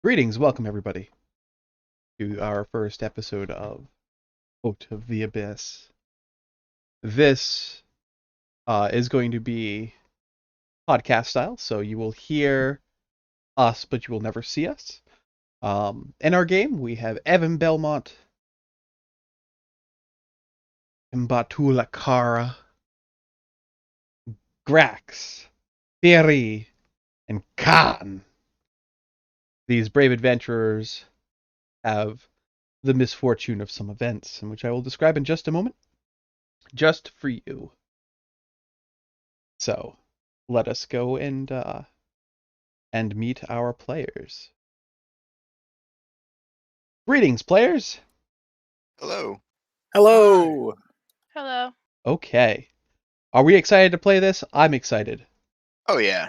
Greetings, welcome everybody to our first episode of Out of the Abyss. This is going to be podcast style, so you will hear us, but you will never see us. In our game, we have Evan Belmont, Mbatula Kara, Grax, Thierry, and Khan. These brave adventurers have the misfortune of some events, in which I will describe in just a moment, just for you. So, let us go and meet our players. Greetings, players. Hello. Hello. Hello. Okay, are we excited to play this? I'm excited. Oh yeah.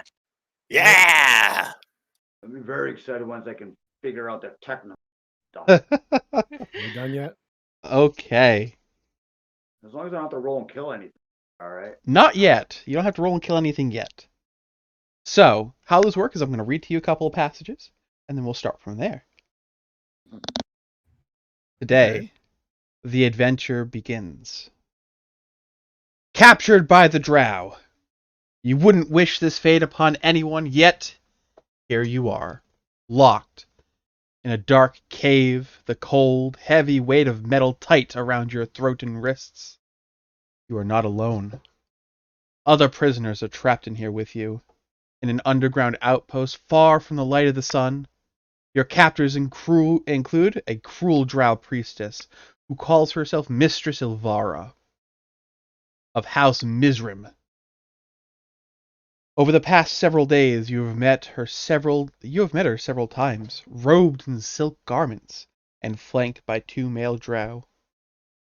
Yeah. I'll be very excited once I can figure out the techno stuff. Are we done yet? Okay, As long as I don't have to roll and kill anything. All right. not yet. You don't have to roll and kill anything yet. So, how this works is I'm going to read to you a couple of passages, and then we'll start from there. Today, the adventure begins. Captured by the drow. You wouldn't wish this fate upon anyone, yet here you are, locked in a dark cave, the cold, heavy weight of metal tight around your throat and wrists. You are not alone. Other prisoners are trapped in here with you, in an underground outpost far from the light of the sun. Your captors include a cruel drow priestess who calls herself Mistress Ilvara of House Mizrim. Over the past several days, you have met her several times, robed in silk garments and flanked by two male drow,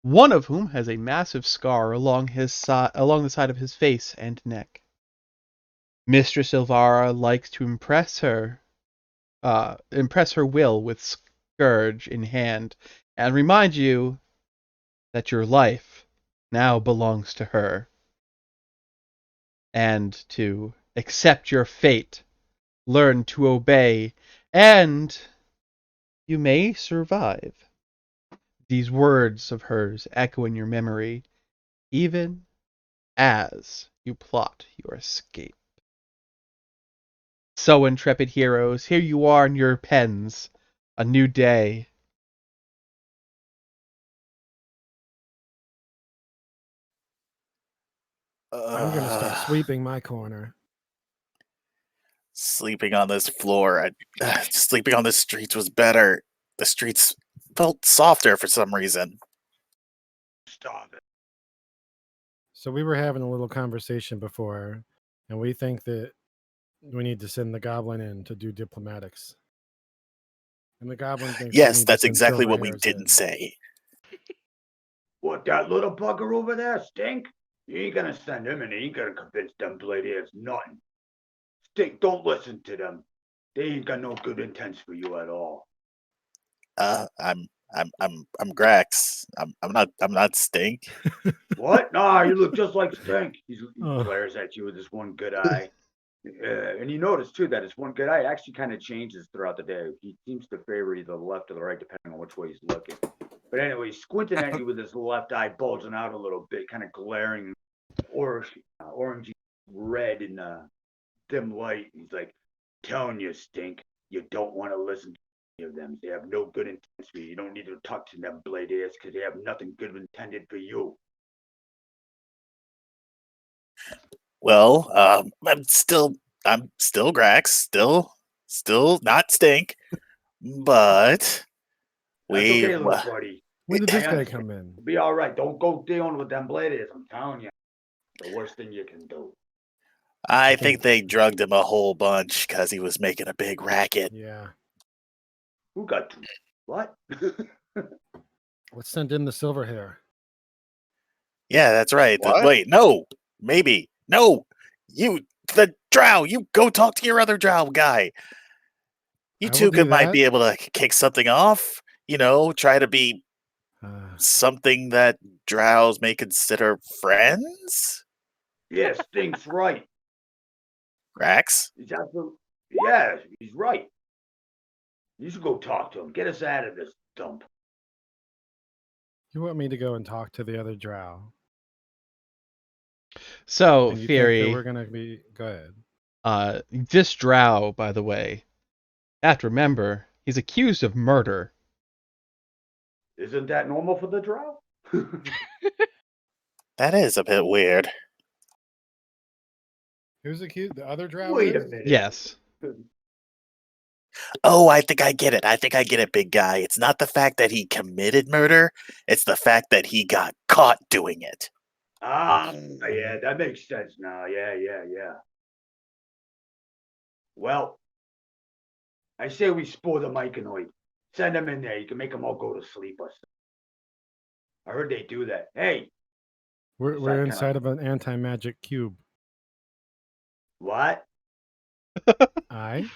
one of whom has a massive scar along the side of his face and neck. Mistress Ilvara likes to impress her will with scourge in hand and remind you that your life now belongs to her, and to accept your fate, learn to obey, and you may survive. These words of hers echo in your memory, even as you plot your escape. So, intrepid heroes, here you are in your pens, a new day. I'm going to start sweeping my corner. Sleeping on this floor. Sleeping on the streets was better. The streets felt softer for some reason. Stop it. So we were having a little conversation before, and we think that we need to send the goblin in to do diplomatics. And the goblin thinks we Yes, need that's to send exactly what we Silverhair's didn't in. say. What, that little bugger over there, Stink? You ain't gonna send him and he ain't gonna convince them Blade Airs nothing. Stink, don't listen to them. They ain't got no good intents for you at all. I'm Grax. I'm not Stink. What? Nah, you look just like Stink. He Oh. glares at you with his one good eye. And you notice too that his one good eye actually kind of changes throughout the day. He seems to favor either the left or the right, depending on which way he's looking. But anyway, he's squinting at you with his left eye bulging out a little bit, kind of glaring orangey red in the dim light. He's like, telling you, Stink, you don't want to listen to any of them. They have no good intents for you. You don't need to talk to them Blade Airs because they have nothing good intended for you. Well, I'm still Grax. Still not Stink. But That's we okay, little buddy. When did I this guy understand. come in? Be all right. Don't go dealing with them Blade Airs. I'm telling you, the worst thing you can do. I think they drugged him a whole bunch because he was making a big racket. Yeah. Who got to what? Let's send in the Silverhair. Yeah, that's right. What? Wait, no, maybe no. The drow. You go talk to your other drow guy. You I will two do might that. be able to kick something off. Try to be something that drows may consider friends. Yeah, Stink's right. Grax. He's absolutely, yeah, he's right. You should go talk to him. Get us out of this dump. You want me to go and talk to the other drow? So, And you think that Fury, we're gonna be? Go ahead. this drow, by the way, you have to remember, he's accused of murder. Isn't that normal for the drow? That is a bit weird. Who's accused? The other drow? Wait a is? minute. Yes. Oh, I think I get it. I think I get it, big guy. It's not the fact that he committed murder, it's the fact that he got caught doing it. Yeah, that makes sense now. Yeah. Well, I say we spoil the Myconid. Send them in there. You can make them all go to sleep or something. I heard they do that. Hey, We're Is that we're kinda- inside of an anti-magic cube. what? Aye.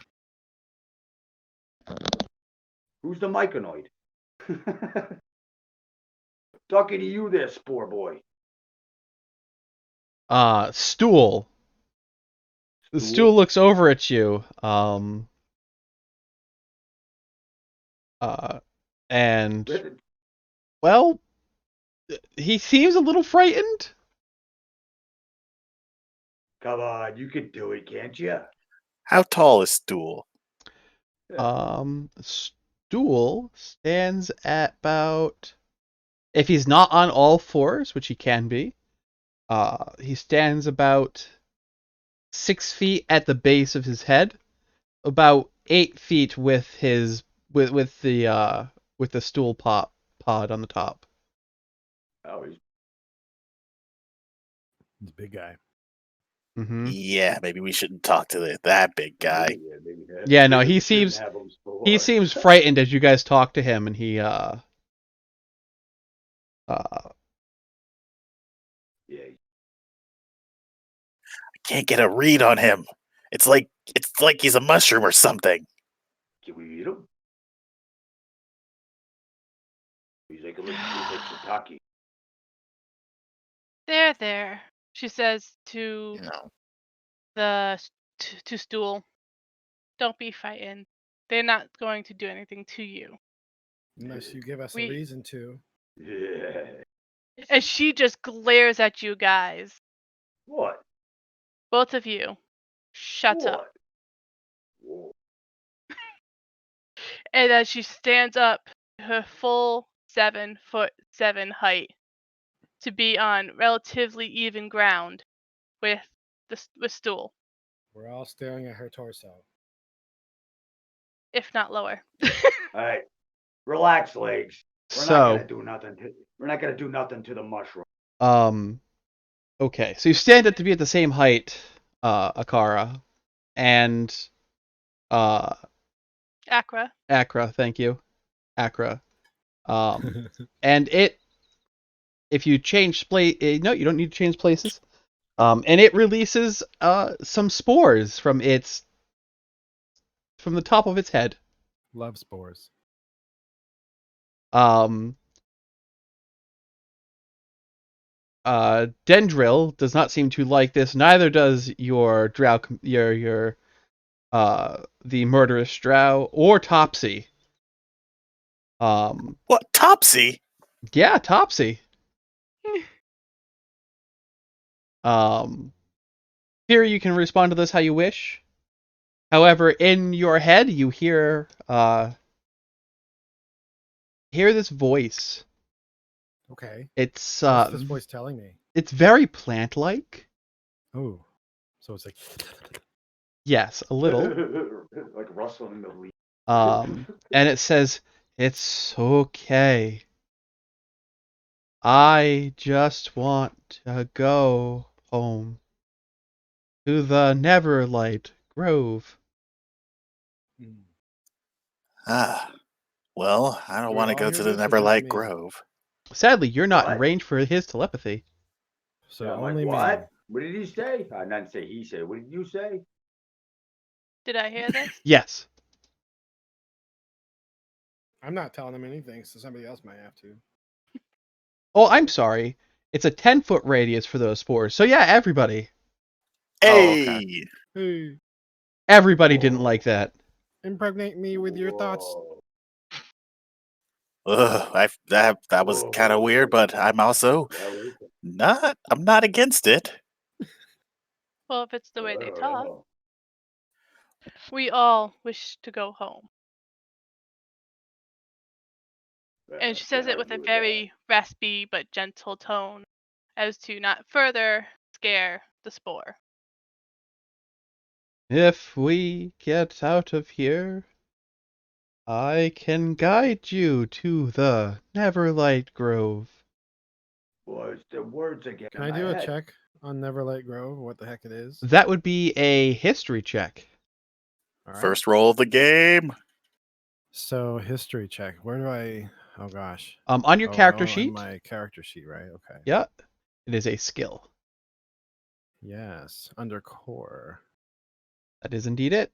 Who's the Myconid? Talking to you there, Spore Boy. Stool. The stool looks over at you. And well, he seems a little frightened. Come on, you can do it, can't you? How tall is Stool? Stool stands at about, if he's not on all fours, which he can be, he stands about 6 feet at the base of his head, about 8 feet with his with the stool pod on the top. Oh, he's He's a big guy. Mm-hmm. Yeah, maybe we shouldn't talk to that big guy. maybe Yeah, no, he shouldn't seems have him spore. he seems frightened as you guys talk to him, and he Yeah. Can't get a read on him. It's like he's a mushroom or something. Can we eat him? He's like shiitake. There, she says to You know. to Stool. Don't be frightened. They're not going to do anything to you. Unless you give us We- a reason to. Yeah. And she just glares at you guys. What? Both of you. Shut up. Whoa. And then she stands up to her full 7'7" height to be on relatively even ground with with Stool, We're all staring at her torso. if not lower. All right. Relax, legs. We're not so gonna do nothing to the mushroom. okay, so you stand up to be at the same height, Akara, and Akra. Akra, thank you, Akra. And it, if you change no, you don't need to change places. And it releases some spores from the top of its head. Love spores. Dendril does not seem to like this. Neither does your drow, the murderous drow, or Topsy. What, Topsy? Yeah, Topsy. Here you can respond to this how you wish. However, in your head, you hear this voice. Okay. It's What's this voice telling me? it's very plant-like. Oh. So it's like Yes, a little. Like rustling the leaves. And it says, "It's okay. I just want to go home to the Neverlight Grove." Ah. Well, I don't Do we want to all go hear to the this or just Neverlight me? Grove. Sadly, you're not in What? range for his telepathy. so Yeah, I'm only like, me. what? What did he say? I didn't say he said. What did you say? Did I hear this? Yes. I'm not telling him anything, so somebody else might have to. Oh, I'm sorry. It's a 10-foot radius for those spores. So yeah, everybody. Hey! okay. Hey. Everybody didn't like that. impregnate me with your thoughts. Whoa. Ugh, that was kind of weird, but I'm also That was it. I'm not against it. Well, if it's the way I they don't talk. know. We all wish to go home. And she says Can't it with a argue with very raspy but gentle tone, as to not further scare the spore. If we get out of here, I can guide you to the Neverlight Grove. that. Boys, the words again. Can I do a check on Neverlight Grove? What the heck it is? That would be a history check. All right. First roll of the game. So history check. Where do I? Oh gosh. On your Oh, character on sheet, my character sheet, right? Okay. yeah, it is a skill. Yes. Under core That is indeed it.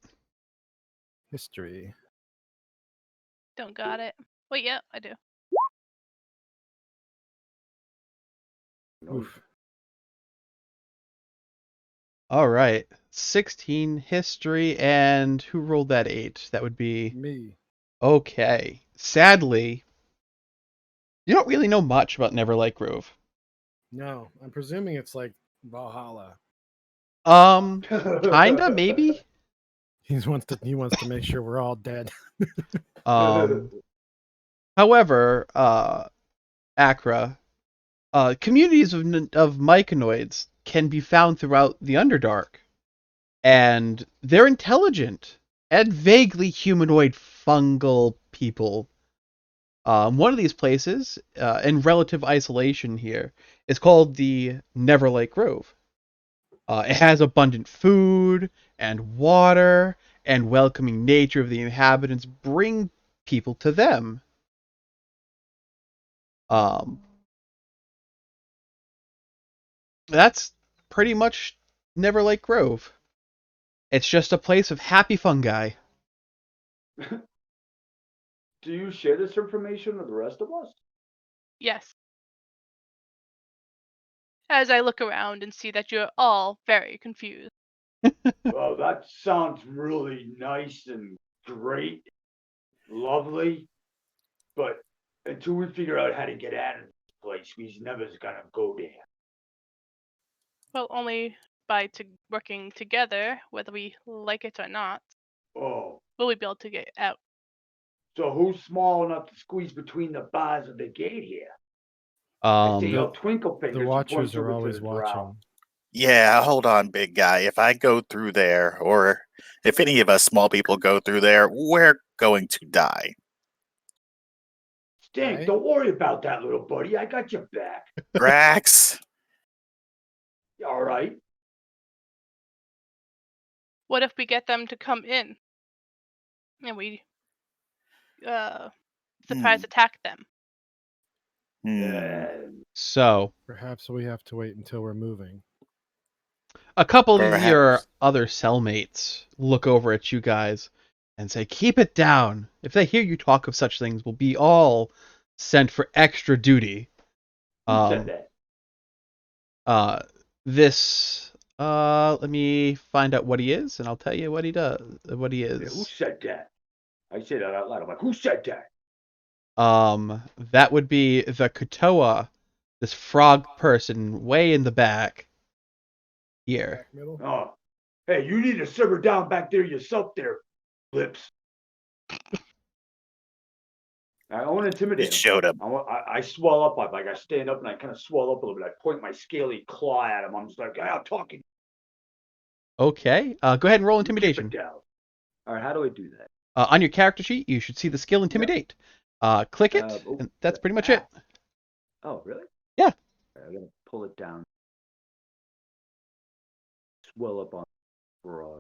history. Don't got it. Wait, yeah, I do. Oof. All right, 16 history, and who rolled that 8? That would be Me. okay. Sadly, you don't really know much about Neverlight Grove. No, I'm presuming it's like Valhalla. Kinda, maybe. He wants to make sure we're all dead. However, Accra, communities of myconoids can be found throughout the Underdark, and they're intelligent and vaguely humanoid fungal people. One of these places, in relative isolation here, is called the Neverlight Grove. It has abundant food and water, and welcoming nature of the inhabitants bring people to them. That's pretty much Neverlight Grove. It's just a place of happy fungi. Do you share this information with the rest of us? Yes. As I look around and see that you're all very confused. Well, that sounds really nice and great, lovely, but until we figure out how to get out of this place, we's never gonna go there. Well, only by working together, whether we like it or not, Oh, will we be able to get out. so who's small enough to squeeze between the bars of the gate here? I see your twinkle fingers. The and watchers points over are to always the drow. watching. Yeah, hold on, big guy. If I go through there, or if any of us small people go through there, we're going to die. Stink, Right? don't worry about that, little buddy. I got your back. Grax, All right. What if we get them to come in and we surprise attack them? So, Perhaps we have to wait until we're moving. a couple of your Perhaps. other cellmates look over at you guys and say, "Keep it down. If they hear you talk of such things, we'll be all sent for extra duty." Who said that? Let me find out what he is, and I'll tell you what he does. What he Yeah, who is. said that? I say that out loud. I'm like, who said that? That would be the Kotoa, this frog person way in the back here. Back middle. Oh, hey, you need to simmer down back there yourself, there, Lips. I want to you intimidate him. showed him. I swell up. I stand up and I kind of swell up a little bit. I point my scaly claw at him. I'm just like, hey, I'm talking. Okay. Go ahead and roll Keep intimidation. it down. All right, how do I do that? On your character sheet, you should see the skill Intimidate. Click it, and that's pretty much it. Oh, really? Yeah. I'm gonna pull it down. Swell up on frog.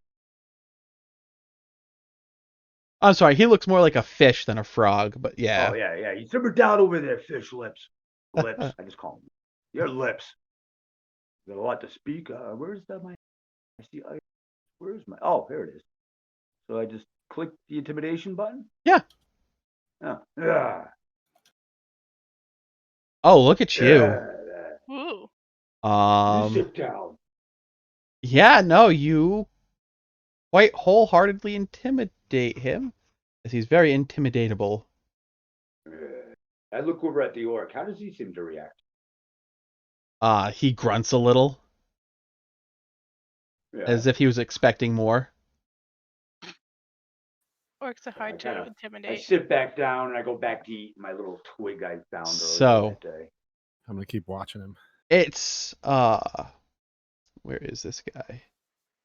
I'm sorry, he looks more like a fish than a frog, but yeah. Oh yeah. You simmer down over there, fish lips. Lips. I just call him. Your lips. You got a lot to speak. Where's that? I see. Where's my? Oh, here it is. So I just click the intimidation button. Yeah. Oh, yeah. Oh, look at you. Yeah. Ooh. You sit down. Yeah, no, you quite wholeheartedly intimidate intimidate him, as he's very intimidatable. I look over at the orc. How does he seem to react? He grunts a little, Yeah. as if he was expecting more. Orcs are hard to I intimidate. sit back down and I go back to eat my little twig I found So- earlier that day. I'm gonna keep watching him. It's where is this guy?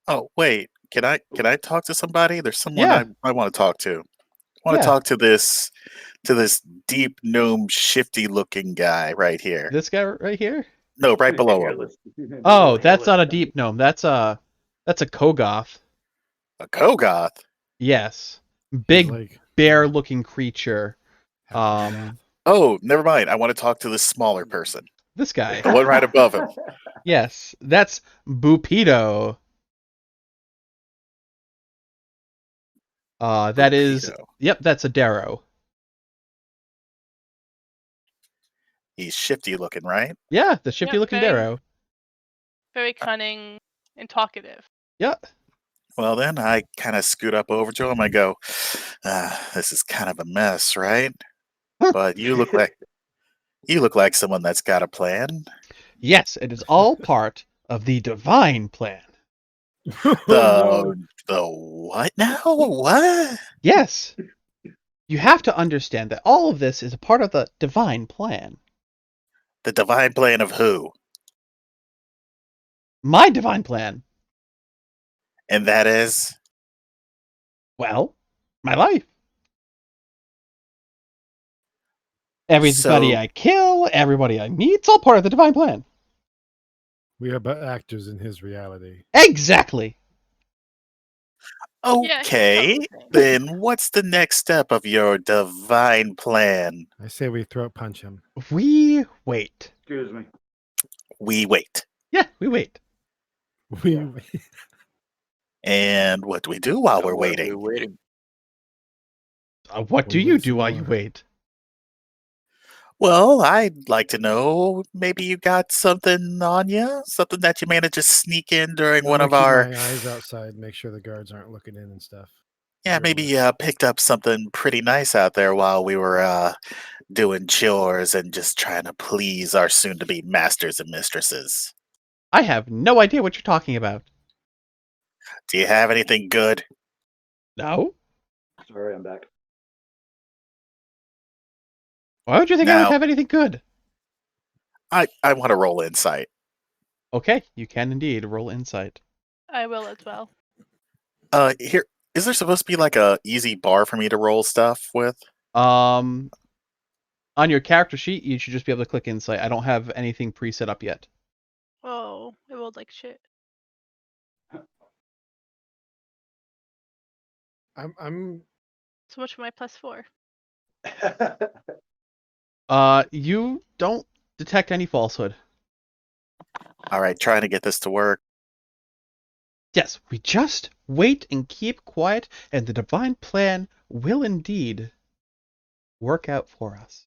Oh wait, can I talk to somebody? There's someone Yeah. I want to talk to. I want Yeah. to talk to this deep gnome, shifty looking guy right here. This guy right here? No, right below him. Oh, that's not a deep gnome. That's a Kogoth. A Kogoth. Yes, He's big like, bear-looking creature. half the Oh, never mind. I want to talk to this smaller person. This guy. The one right above him. Yes, that's Bupido. That is. Bupido. Yep, that's a Darrow. He's shifty looking, right? Yeah, the shifty-looking very- Darrow. Very cunning and talkative. Yeah. Well, then I kind of scoot up over to him. I go, "This is kind of a mess, right? But you look like someone that's got a plan. Yes, it is all part of the divine plan. The what now? What? Yes. You have to understand that all of this is a part of the divine plan. The divine plan of who? My divine plan. And that is Well, my life. Everybody So- I kill, everybody I meet, it's all part of the divine plan. We are but actors in his reality. Exactly. Yeah, okay. he's something. Then what's the next step of your divine plan? I say we throat punch him. We wait. Excuse me. We wait. Yeah, we wait. We And what do we do while we're What are we waiting? waiting? What do We you wait do some while you more. wait? Well, I'd like to know. Maybe you got something on you, something that you managed to just sneak in during one I'm of gonna keep our. my eyes outside, make sure the guards aren't looking in and stuff. Yeah, maybe you picked up something pretty nice out there while we were doing chores and just trying to please our soon-to-be masters and mistresses. I have no idea what you're talking about. Do you have anything good? No? Sorry, I'm back. Why would you think I would Now- have anything good? I want to roll insight. Okay, you can indeed roll insight. I will as well. Here, is there supposed to be like a easy bar for me to roll stuff with? On your character sheet, you should just be able to click insight. I don't have anything pre-set up yet. Oh, I rolled like shit. I'm So much for my +4. You don't detect any falsehood. All right, trying to get this to work. Yes, we just wait and keep quiet, and the divine plan will indeed work out for us.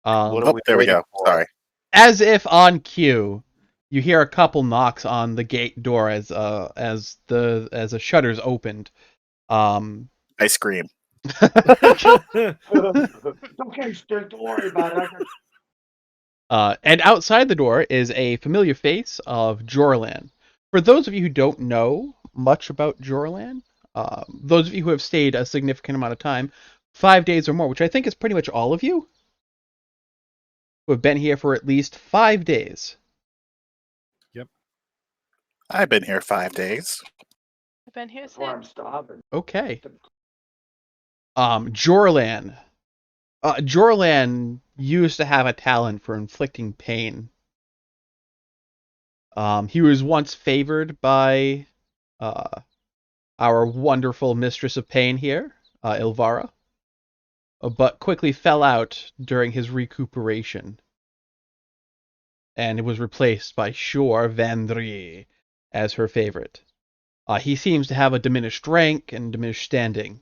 What are Oh, we there we waiting go. for? Sorry. As if on cue, you hear a couple knocks on the gate door as the shutters opened. I scream. It's okay, Stick. Don't worry about it. And outside the door is a familiar face of Jorlan. For those of you who don't know much about Jorlan, those of you who have stayed a significant amount of time, 5 days or more, which I think is pretty much all of you, who have been here for at least 5 days. I've been here 5 days. I've been here That's why I'm since. stopping. Okay. Jorlan. Jorlan used to have a talent for inflicting pain. He was once favored by our wonderful mistress of pain here, Ilvara, but quickly fell out during his recuperation. And it was replaced by Shor Vandri as her favorite. He seems to have a diminished rank and diminished standing.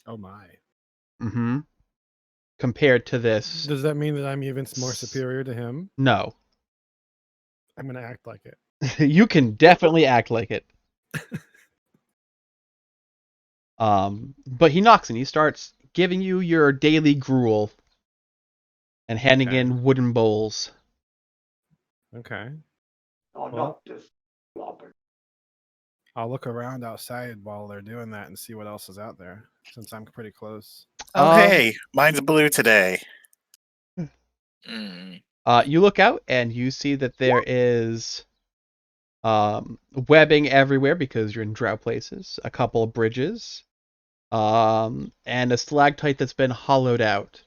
oh my. Mm-hmm. Compared to this, Does that mean that I'm even more superior to him? no. I'm gonna act like it. You can definitely act like it. But he knocks and he starts giving you your daily gruel and handing Okay. in wooden bowls. Okay. Oh, Well- no, just slobber. I'll look around outside while they're doing that and see what else is out there, since I'm pretty close. Oh, Um, hey, mine's blue today. Mm. You look out and you see that there is webbing everywhere because you're in drought places, a couple of bridges, and a stalactite that's been hollowed out.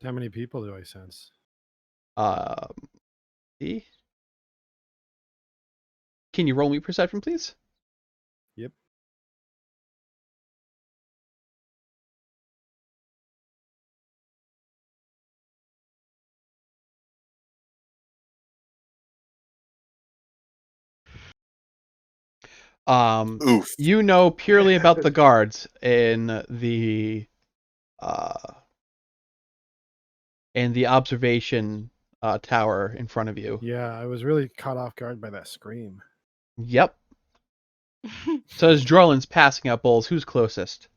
How many people do I sense? See? Can you roll me perception, please? Yep. Oof. You know purely about the guards in the observation tower in front of you. Yeah, I was really caught off guard by that scream. Yep. So as Drolin's passing out bowls, who's closest?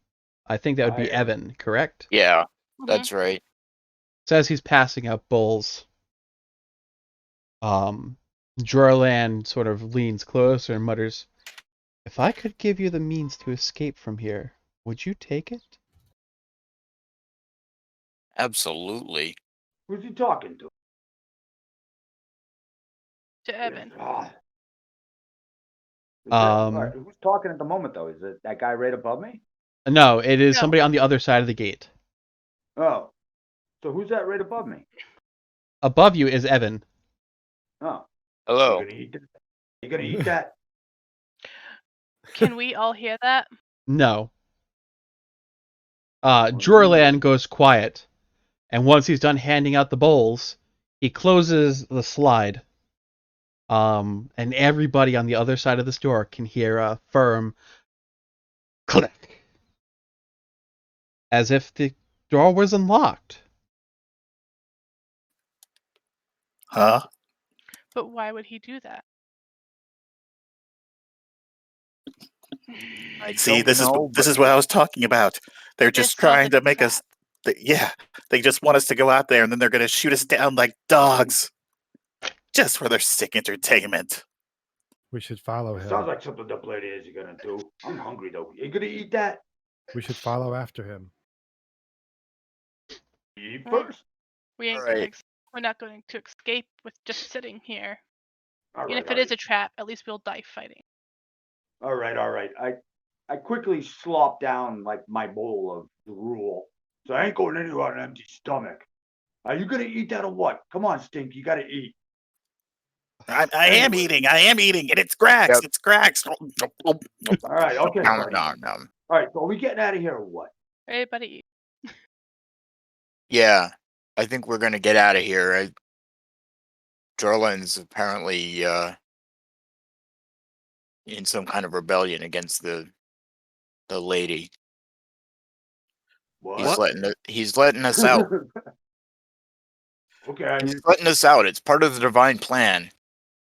I think that would be I am. Evan, correct? Yeah, Mhm. that's right. So as he's passing out bowls, Drolan sort of leans closer and mutters, "If I could give you the means to escape from here, would you take it?" Absolutely. Who's he talking to? To Evan. Ah. Who's talking at the moment, though? Is it that guy right above me? No, it is No. somebody on the other side of the gate. Oh. So who's that right above me? Above you is Evan. Oh. Hello. You gonna eat that? You gonna eat that? Can we all hear that? No. Drolan goes quiet, and once he's done handing out the bowls, he closes the slide. And everybody on the other side of this door can hear a firm click, as if the door was unlocked. Huh? But why would he do that? I See, don't this know, is but what I was talking about. They're This just sounds trying like to a make us. trap. Yeah, they just want us to go out there, and then they're gonna shoot us down like dogs, just for their sick entertainment. We should follow him. Sounds like something the bloody is gonna do. I'm hungry though. You gonna eat that? We should follow after him. You eat Right. first. We ain't Alright. we're not going to escape with just sitting here. All Even right, if it is a trap, at least we'll die fighting. all right. I quickly slop down like my bowl of gruel. So I ain't going anywhere on an empty stomach. Are you gonna eat that or what? Come on, Stink. You gotta eat. I am Anyway. eating, and it's Grax. Yep. It's Grax. All right, okay, nom, buddy. nom, nom. All right, so are we getting out of here or what? Everybody eat. Yeah, I think we're gonna get out of here. Drolin's apparently in some kind of rebellion against the lady. What? He's letting us out. Okay. He's letting us out. It's part of the divine plan.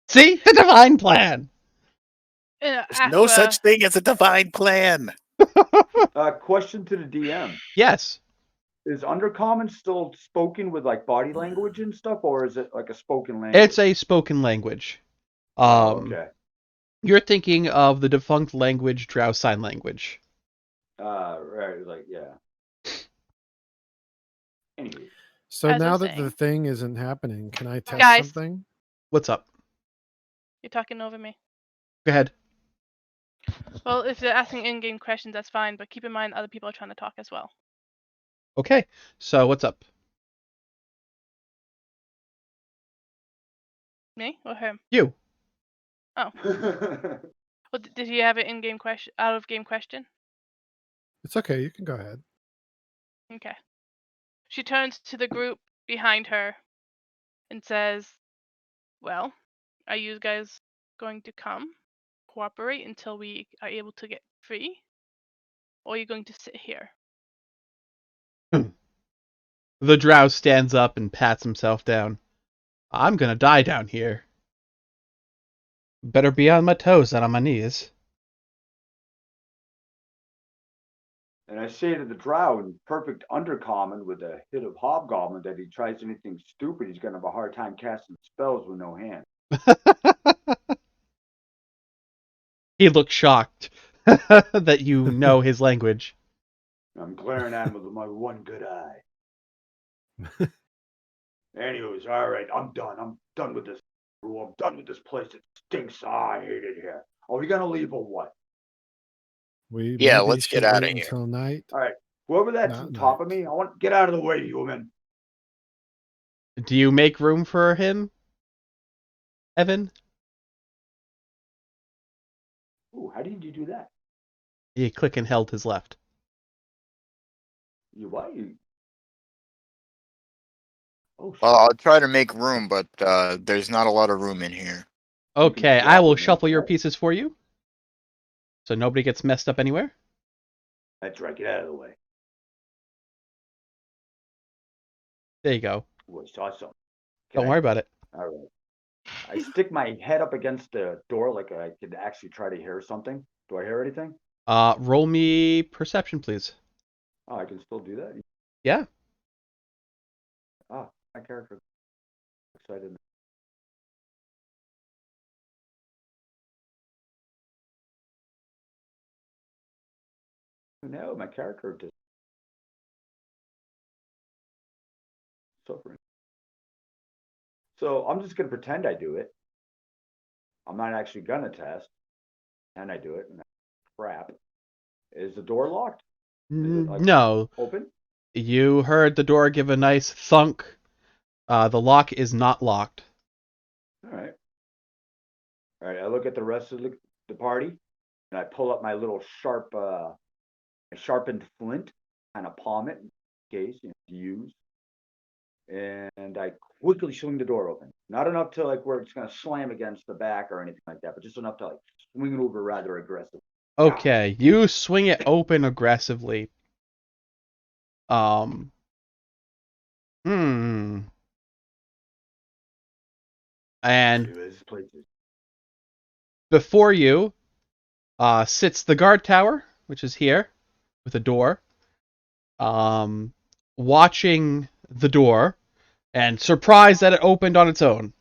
See? The divine plan! There's no such thing as a divine plan. Question to the DM. Yes. Is Undercommon still spoken with like body language and stuff, or is it like a spoken language? It's a spoken language. Okay. You're thinking of the defunct language, Drow Sign Language. Right, like, yeah. Anyway. So As I now was that the saying. thing isn't happening, can I test Guys. something? What's up? You're talking over me. Go ahead. Well, if they're asking in-game questions, that's fine, but keep in mind other people are trying to talk as well. Okay. So what's up? Me or him? You. Well, did he have an in-game question, out-of-game question? It's okay. You can go ahead. Okay. She turns to the group behind her and says, "Well, are you guys going to come cooperate until we are able to get free? Or are you going to sit here?" The Drow stands up and pats himself down. I'm gonna die down here. Better be on my toes than on my knees. And I say to the drow in perfect undercommon with a hit of hobgoblin that he tries anything stupid, he's gonna have a hard time casting spells with no hand. He looks shocked that you know his language. I'm glaring at him with my one good eye. Anyways, all right, I'm done. I'm done with this. I'm done with this place. It stinks. I hate it here. Are we gonna leave or what? We Yeah, maybe let's get should outta wait here. until night. All right, whoever that's Not on top of night. me, I want get out of the way, human. Do you make room for him, Evan? Ooh, how did you do that? He click and held his left. You what? You? Oh, shit. Well, I'll try to make room, but there's not a lot of room in here. Okay, swap I will with me, shuffle your right? pieces for you. So nobody gets messed up anywhere. That's right. Get out of the way. There you go. Ooh, I saw something. Don't worry about it. All right. I stick my head up against the door like I could actually try to hear something. Do I hear anything? Roll me perception, please. Oh, I can still do that. Yeah. Oh, my character. Excited. No, my character just suffering. So I'm just gonna pretend I do it. I'm not actually gonna test, and I do it. And crap. Is the door locked? Is it like No. open? You heard the door give a nice thunk. The lock is not locked. All right. All right. I look at the rest of the party, and I pull up my little sharpened flint, kind of palm it in case to use. And I quickly swing the door open. Not enough to like where it's gonna slam against the back or anything like that, but just enough to like swing it over rather aggressive. Okay, you swing it open aggressively. Hmm. And This place is before you sits the guard tower, which is here with a door. Watching the door and surprised that it opened on its own.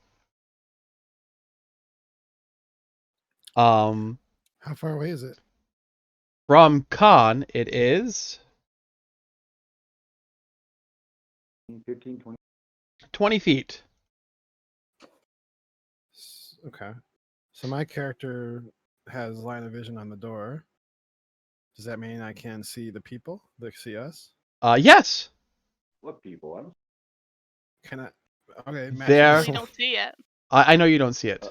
How far away is it? From Khan, it is 15, 20. 20 feet. Okay. So my character has line of vision on the door. Does that mean I can see the people that see us? Yes. What people? I don't. Can I? Okay. match There- Well, this you one. don't see it. I know you don't see it.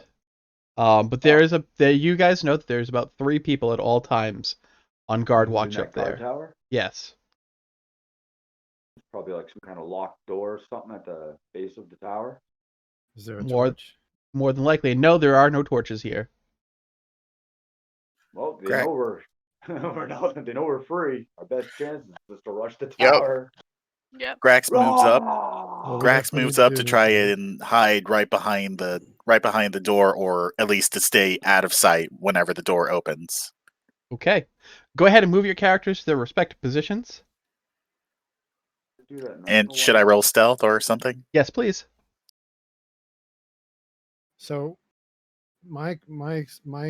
But there is you guys know that there's about 3 people at all times on guard In watch that up there. guard tower? Yes. It's probably like some kind of locked door or something at the base of the tower. Is there a More- torch? More than likely. No, there are no torches here. Well, they Correct. know they know we're free. Our best chance is just to rush the Yep. tower. Yep. Grax moves up. Well, we Grax definitely moves need up to to do try this. and hide right behind the door, or at least to stay out of sight whenever the door opens. Okay. Go ahead and move your characters to their respective positions. Do that. And should I roll stealth or something? Yes, please. So, my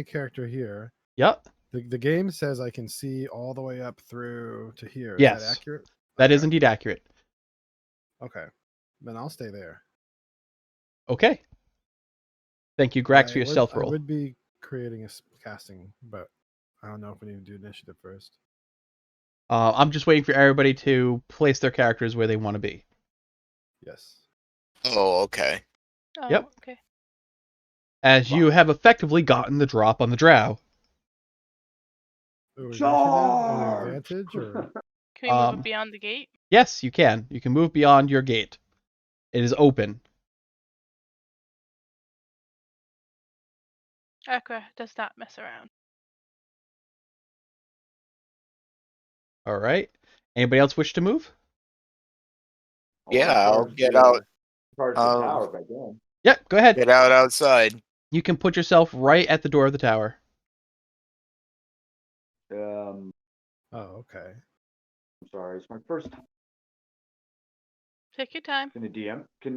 character here, Yep. the game says I can see all the way up through to here. Is Yes. that accurate? That is Okay. indeed accurate. Okay. Then I'll stay there. Okay. Thank you, Grax, for your stealth I roll. would be creating a casting, but I don't know if we need to do initiative first. I'm just waiting for everybody to place their characters where they want to be. Yes. Oh, okay. Oh, Yep. okay. As you have effectively gotten the drop on the drow. Ooh, Charge! initiative? Any advantage or Can we move Um, it beyond the gate? Yes, you can. You can move beyond your gate. It is open. Akra does not mess around. All right. Anybody else wish to move? I wanna Yeah, I'll charge get the, out. Charge the I'll- tower if I can. Yeah, go ahead. Get out outside. You can put yourself right at the door of the tower. Um, Oh, okay. I'm sorry, it's my first time. Take your time. Can the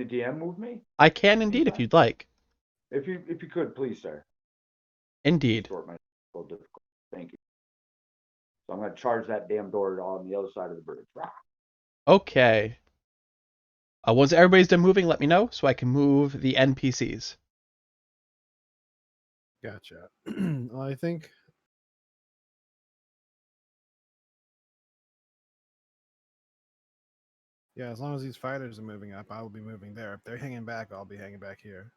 DM move me? I can indeed if you'd like. If you could, please, sir. Indeed. Short my difficult. Thank you. So I'm gonna charge that damn door on the other side of the bridge. Rah! Okay. Once everybody's done moving, let me know so I can move the NPCs. Gotcha. Well, I think. Yeah, as long as these fighters are moving up, I will be moving there. If they're hanging back, I'll be hanging back here.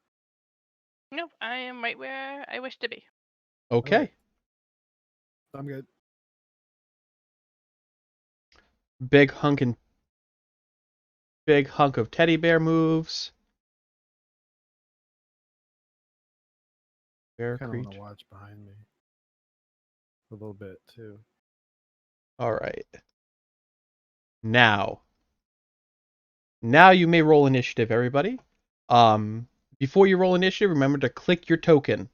Nope, I am right where I wish to be. Okay. Okay. I'm good. Big hunk of teddy bear moves. Bear Kind of want to creature. watch behind me a little bit too. All right. Now you may roll initiative, everybody. Before you roll initiative, remember to click your token.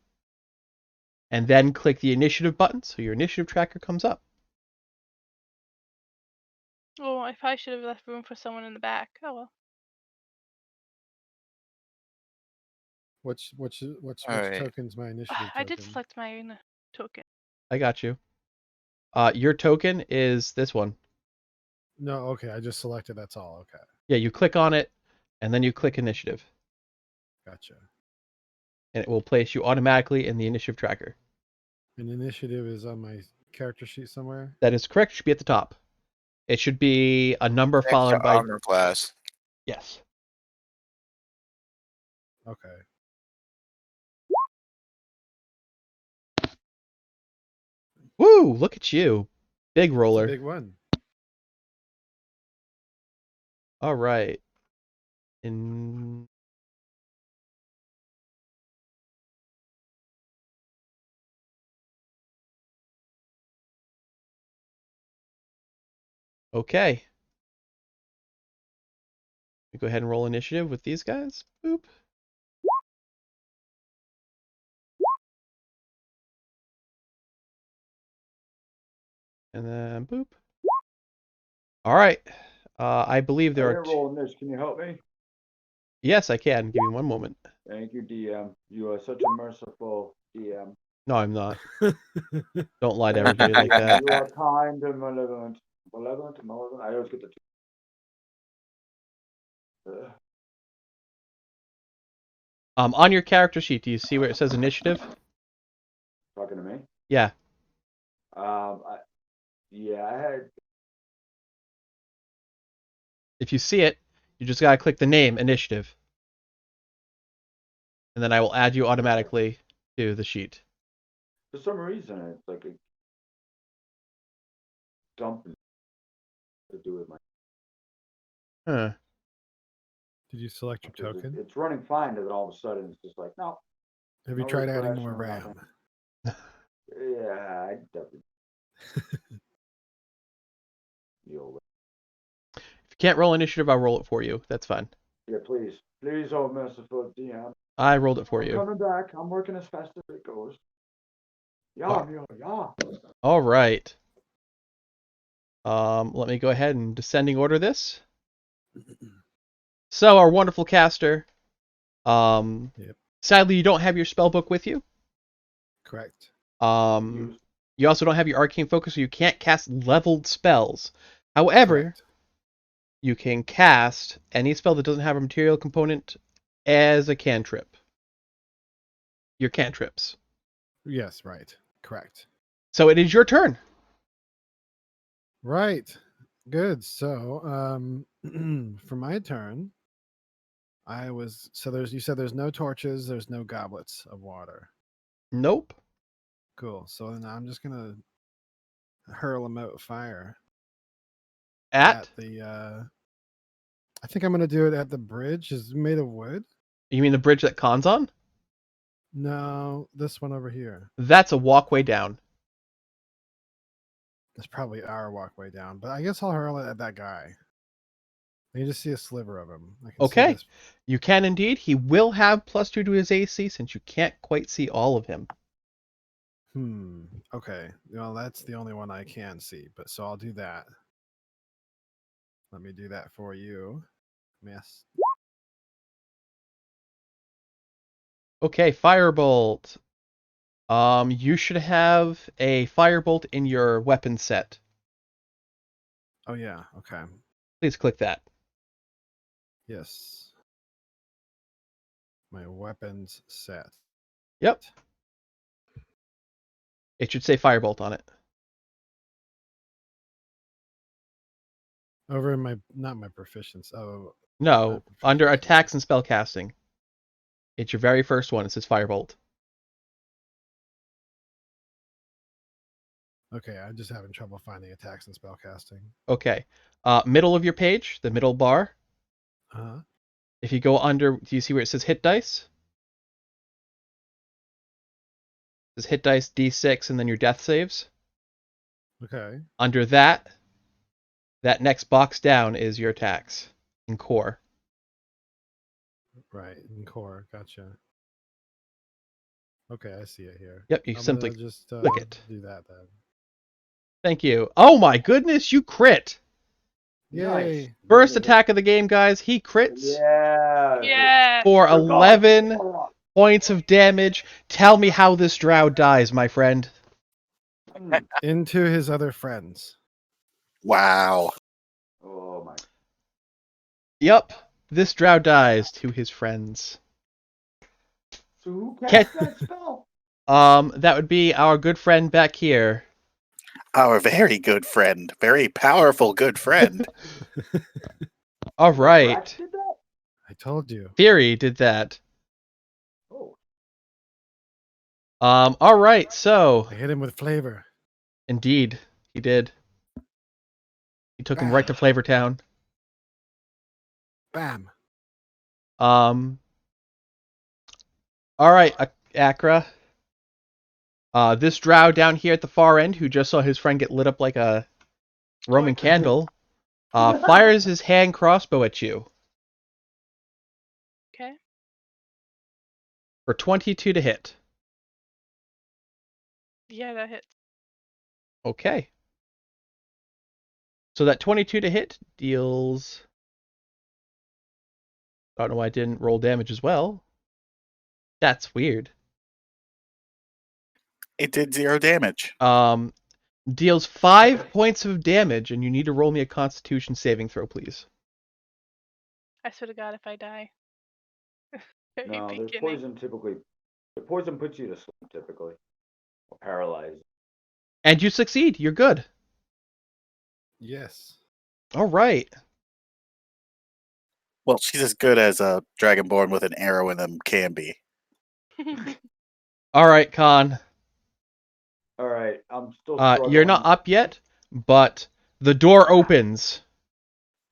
And then click the initiative button so your initiative tracker comes up. Oh, I probably should have left room for someone in the back. Oh well. Which Alright. token's my initiative I did token? select my token. I got you. Your token is this one. No, okay. I just selected. That's all. Okay, Yeah, you click on it, and then you click initiative. gotcha. And it will place you automatically in the initiative tracker. And initiative is on my character sheet somewhere. That is correct. It should be at the top. It should be a number Next followed to by... armor class. Yes. Okay. Woo! Look at you. Big It's a roller. big one. All right. In... Okay. We go ahead and roll initiative with these guys. Boop. And then boop. All right. I believe there I are didn't roll in this. Can you help me? Yes, I can. Give me one moment. Thank you, DM. You are such a merciful DM. No, I'm not. Don't lie to everybody like that. You are kind and malevolent. Malevolent and malevolent? I always get the two. On your character sheet, do you see where it says initiative? Talking to me? Yeah. I had. If you see it, you just gotta click the name initiative. And then I will add you automatically to the sheet. For some reason, it's like a dumping to do with my. Huh. Did you select your because token? It's running fine, and then all of a sudden it's just like, no. Have you no tried adding refresh, more no RAM? nothing. Yeah, I definitely. You'll. If you can't roll initiative, I'll roll it for you. That's fine. Yeah, please, oh merciful DM. I rolled it for I'm you. coming back. I'm working as fast as it goes. Yeah, yeah. All right. Let me go ahead and descending order this. So our wonderful caster. Yep. Sadly, you don't have your spell book with you. Correct. You also don't have your arcane focus, so you can't cast leveled spells. However, Correct. you can cast any spell that doesn't have a material component as a cantrip. Your cantrips. Yes, right. Correct. So it is your turn. Right. Good. So, for my turn, you said there's no torches, there's no goblets of water. Nope. Cool. So then I'm just gonna hurl a mote of fire At? the I think I'm gonna do it at the bridge. Is it made of wood? You mean the bridge that Khan's on? No, this one over here. That's a walkway down. It's probably our walkway down, but I guess I'll hurl it at that guy. I can just see a sliver of him. I can Okay. See this. You can indeed. He will have +2 to his AC since you can't quite see all of him. Okay. Well, that's the only one I can see, but so I'll do that. Let me do that for you. Yes. Okay, Firebolt. You should have a Firebolt in your weapon set. Oh yeah. Okay. Please click that. Yes. My weapons set. Yep. It should say Firebolt on it. Over in my not my proficiency. Oh, No, proficiency. under attacks and spellcasting. It's your very first one. It says Firebolt. okay. I'm just having trouble finding attacks and spellcasting. Okay. Middle of your page, the middle bar. Uh-huh. If you go under, do you see where it says hit dice? It says hit dice D6 and then your death saves. Okay. Under that next box down is your attacks in core. Right. In core. Gotcha. Okay, I see it here. Yep, you I'm simply gonna just click it. do that then. Thank you. Oh my goodness, you crit! Yay! Nice. First attack of the game, guys. He crits Yeah. Yeah. for Good God. 11 points of damage. Tell me how this drow dies, my friend. Into his other friends. Wow. Oh my. Yep, this drow dies to his friends. So who Cat- cast that spell? That would be our good friend back here. Our very good friend. Very powerful good friend. All Drax right. did that? I told you. Theory did that. Oh. All right, so I hit him with flavor. indeed, he did. He took him right to Flavor Town. Bam. All right, Akra. This drow down here at the far end, who just saw his friend get lit up like a Roman candle, fires his hand crossbow at you Okay. for 22 to hit. Yeah, that hits. Okay. So that 22 to hit deals... I don't know why I didn't roll damage as well. That's weird. It did 0 damage. Deals 5 points of damage, and you need to roll me a Constitution saving throw, please. I swear to God, if I die. Very No, there's beginning. poison typically. The poison puts you to sleep typically. Or paralyzed. And you succeed. You're good. Yes. All right. Well, she's as good as a Dragonborn with an arrow in them can be. All right, Khan. Alright, I'm still struggling. You're not up yet, but the door opens.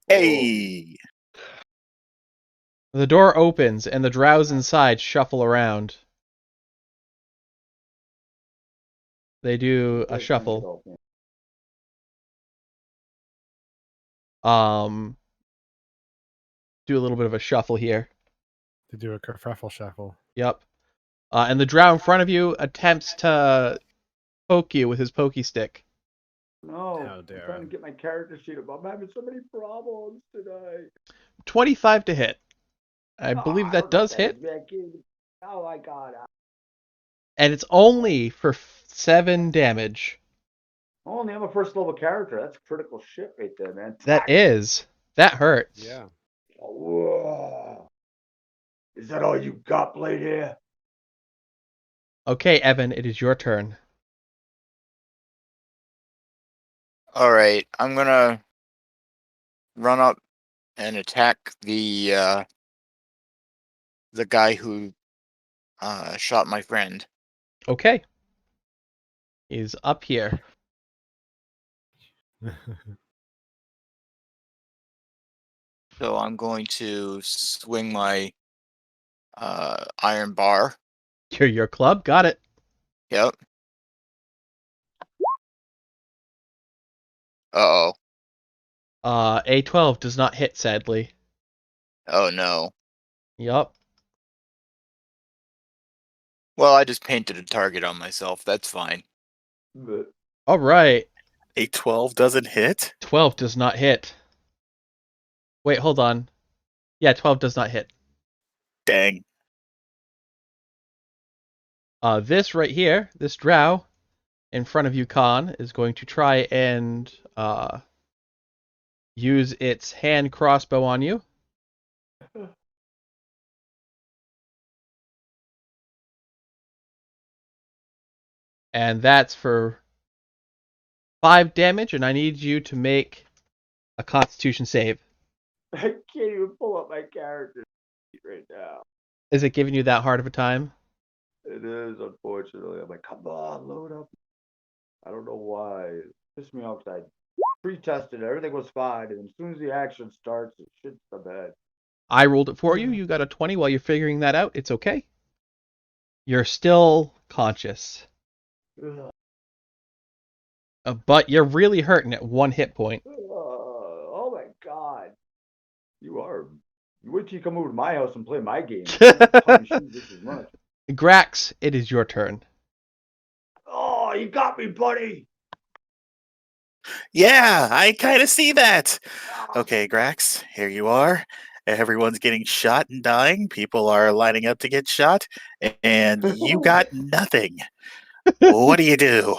Hey! The door opens, and the drows inside shuffle around. They do a shuffle. Do a little bit of a shuffle here. To do a kerfuffle shuffle. Yep. And the drow in front of you attempts to poke you with his pokey stick. No, How I'm dare trying to him. get my character sheet up. I'm having so many problems today. 25 to hit. I believe that does hit. Oh my God. And it's only for 7 damage. Only I'm a first level character. That's critical shit right there, man. That is. That hurts. Yeah. Whoa. Is that all you got, Blade here? Okay, Evan, it is your turn. All right, I'm gonna run up and attack the guy who shot my friend. Okay. He's up here. So I'm going to swing my iron bar. You're your club. Got it. Yep. Uh-oh. A12 does not hit, sadly. Oh no. Yup. Well, I just painted a target on myself. That's fine. But All right. A 12 doesn't hit? 12 does not hit. Wait, hold on. Yeah, 12 does not hit. Dang. This right here, this drow in front of you, Khan, is going to try and use its hand crossbow on you. And that's for 5 damage, and I need you to make a Constitution save. I can't even pull up my character sheet right now. Is it giving you that hard of a time? It is, unfortunately. I'm like, come on, load up. I don't know why. It pissed me off because I pre-tested, everything was fine, and as soon as the action starts, it shits the bed. I rolled it for you. You got a 20 while you're figuring that out. It's okay. You're still conscious. Ugh. But you're really hurting at 1 hit point. Oh my god. You wait till you come over to my house and play my game. Punish you just as much. Grax, it is your turn. Oh, you got me, buddy. Yeah, I kind of see that. Ah. Okay, Grax, here you are. Everyone's getting shot and dying. People are lining up to get shot, and you got nothing. What do you do?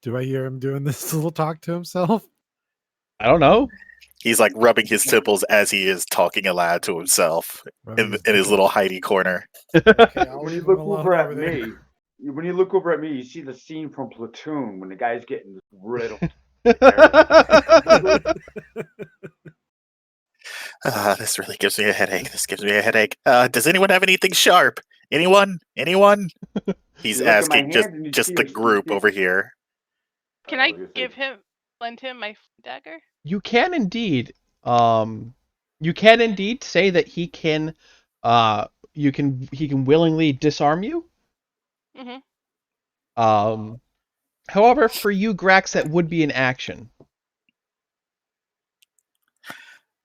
Do I hear him doing this little talk to himself? I don't know. He's like rubbing his temples as he is talking aloud to himself in his little hidey corner. Okay, I'll When you leave look him alone over at over there. me, when you look over at me, you see the scene from Platoon when the guy's getting riddled. This really gives me a headache. This gives me a headache. Does anyone have anything sharp? Anyone? Anyone? He's You look at my asking hand and you just see the there's group two over here. Can I What do you think? lend him my dagger? You can indeed. You can indeed say that he can. He can willingly disarm you. Mm-hmm. However, for you, Grax, that would be an action.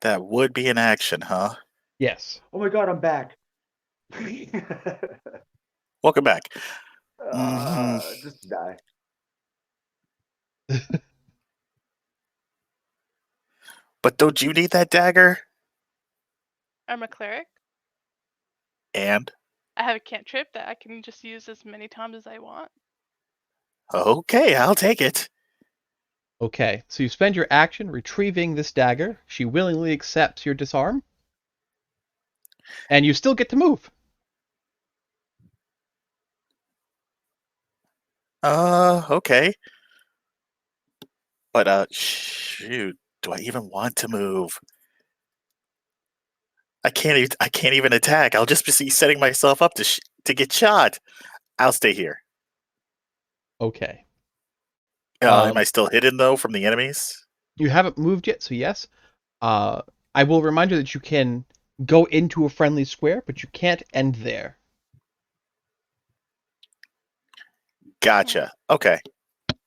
That would be an action, huh? Yes. Oh my god, I'm back. Welcome back. Mhm. Just die. But don't you need that dagger? I'm a cleric. And? I have a cantrip that I can just use as many times as I want. Okay, I'll take it. Okay, so you spend your action retrieving this dagger. She willingly accepts your disarm. And you still get to move. Okay. But, shoot, do I even want to move? I can't even attack. I'll just be setting myself up to get shot. I'll stay here. Okay. Am I still hidden though from the enemies? You haven't moved yet, so yes. I will remind you that you can go into a friendly square, but you can't end there. Gotcha. Okay.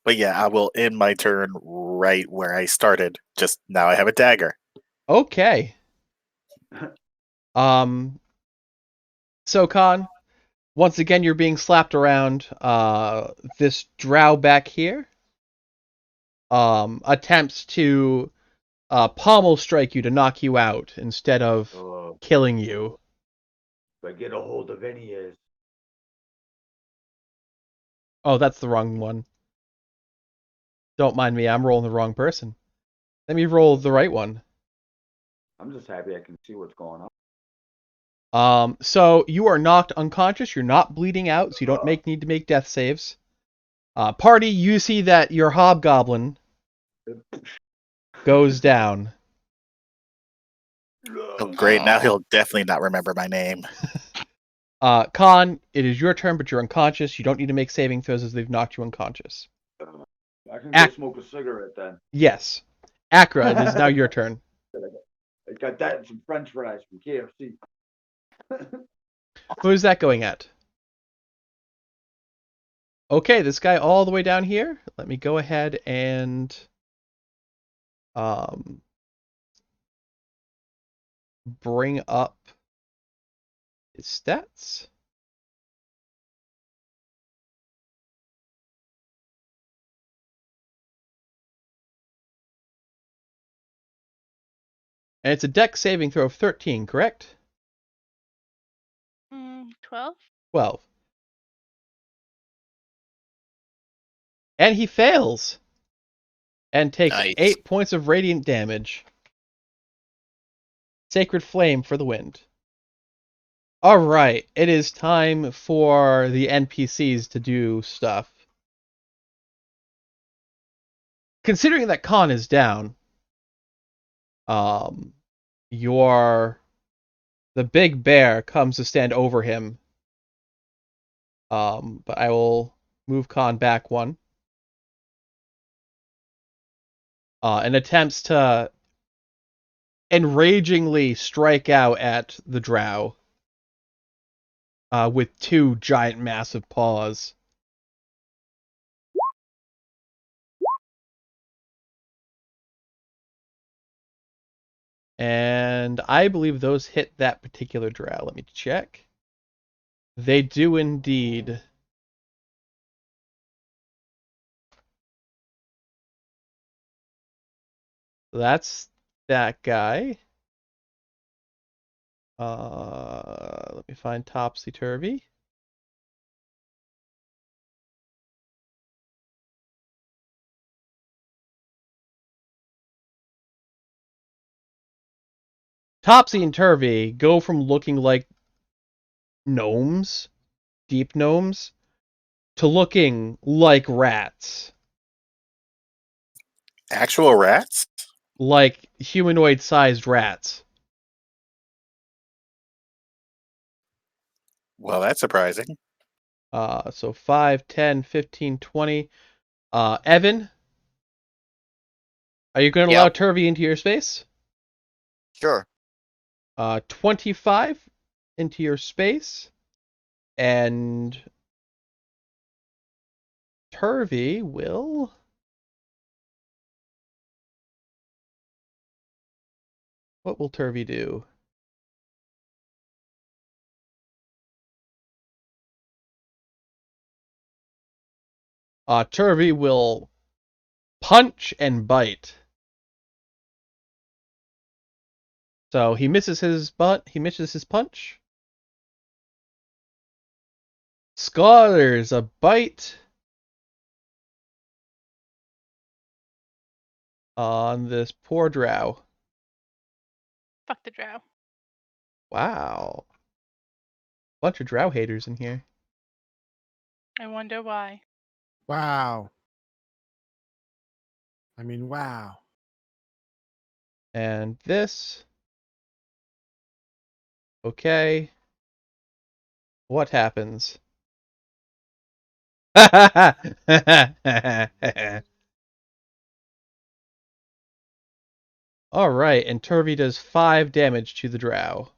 But yeah, I will end my turn right where I started. Just now I have a dagger. Okay. So Khan, once again you're being slapped around. This drow back here attempts to pommel strike you to knock you out instead of Oh, killing you. if I get a hold of any is. Oh, that's the wrong one. Don't mind me, I'm rolling the wrong person. Let me roll the right one. I'm just happy I can see what's going on. So you are knocked unconscious. You're not bleeding out, so you don't need to make death saves. Party, you see that your hobgoblin goes down. Oh, great. Now he'll definitely not remember my name. Khan, it is your turn, but you're unconscious. You don't need to make saving throws as they've knocked you unconscious. I can go smoke a cigarette then. Yes. Akra, it is now your turn. I got that and some French fries from KFC. Who is that going at? Okay, this guy all the way down here. Let me go ahead and bring up his stats. And it's a dex saving throw of 13, correct? 12? 12. And he fails. And takes Nice. 8 points of radiant damage. Sacred Flame for the wind. Alright, it is time for the NPCs to do stuff. Considering that Khan is down, the big bear comes to stand over him. But I will move Khan back one. And attempts to enragingly strike out at the drow. With 2 giant massive paws. And I believe those hit that particular drow. Let me check. They do indeed. That's that guy. Let me find Topsy Turvy. Topsy and Turvy go from looking like gnomes, deep gnomes, to looking like rats. Actual rats? Like humanoid-sized rats. Well, that's surprising. So 5, 10, 15, 20. Evan, are you going to allow Yep. Turvy into your space? Sure. 25 into your space. And Turvy will... What will Turvy do? Turvy will punch and bite. So he misses his punch. Scatters a bite on this poor drow. Fuck the drow. Wow. Bunch of drow haters in here. I wonder why. Wow. I mean, wow. And this. Okay. What happens? Alright, and Turvy does 5 damage to the drow.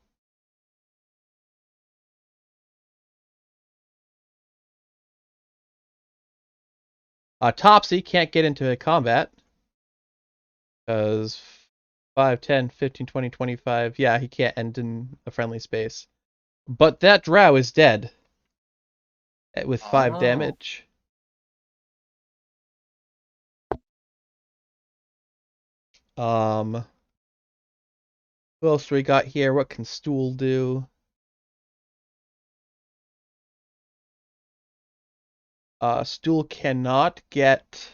Topsy can't get into combat. Because 5, 10, 15, 20, 25. Yeah, he can't end in a friendly space. But that drow is dead. With 5 Oh. damage. Who else do we got here? What can Stool do? Stool cannot get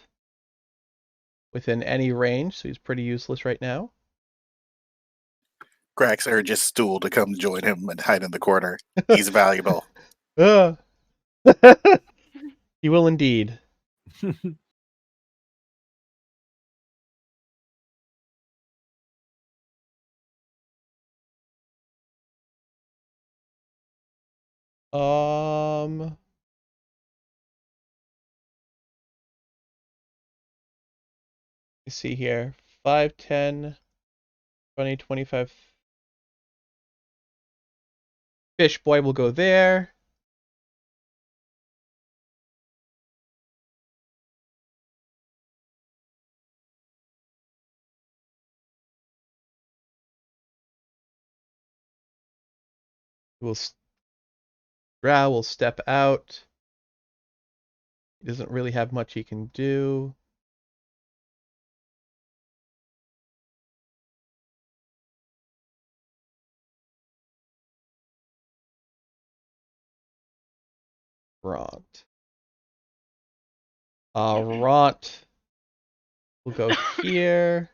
within any range, so he's pretty useless right now. Grax urges Stool to come join him and hide in the corner. He's valuable. He will indeed. Let's see here. 5, 10, 20, 25. Fish Boy will go there. Drow will step out. He doesn't really have much he can do. Ront. Ront will go here.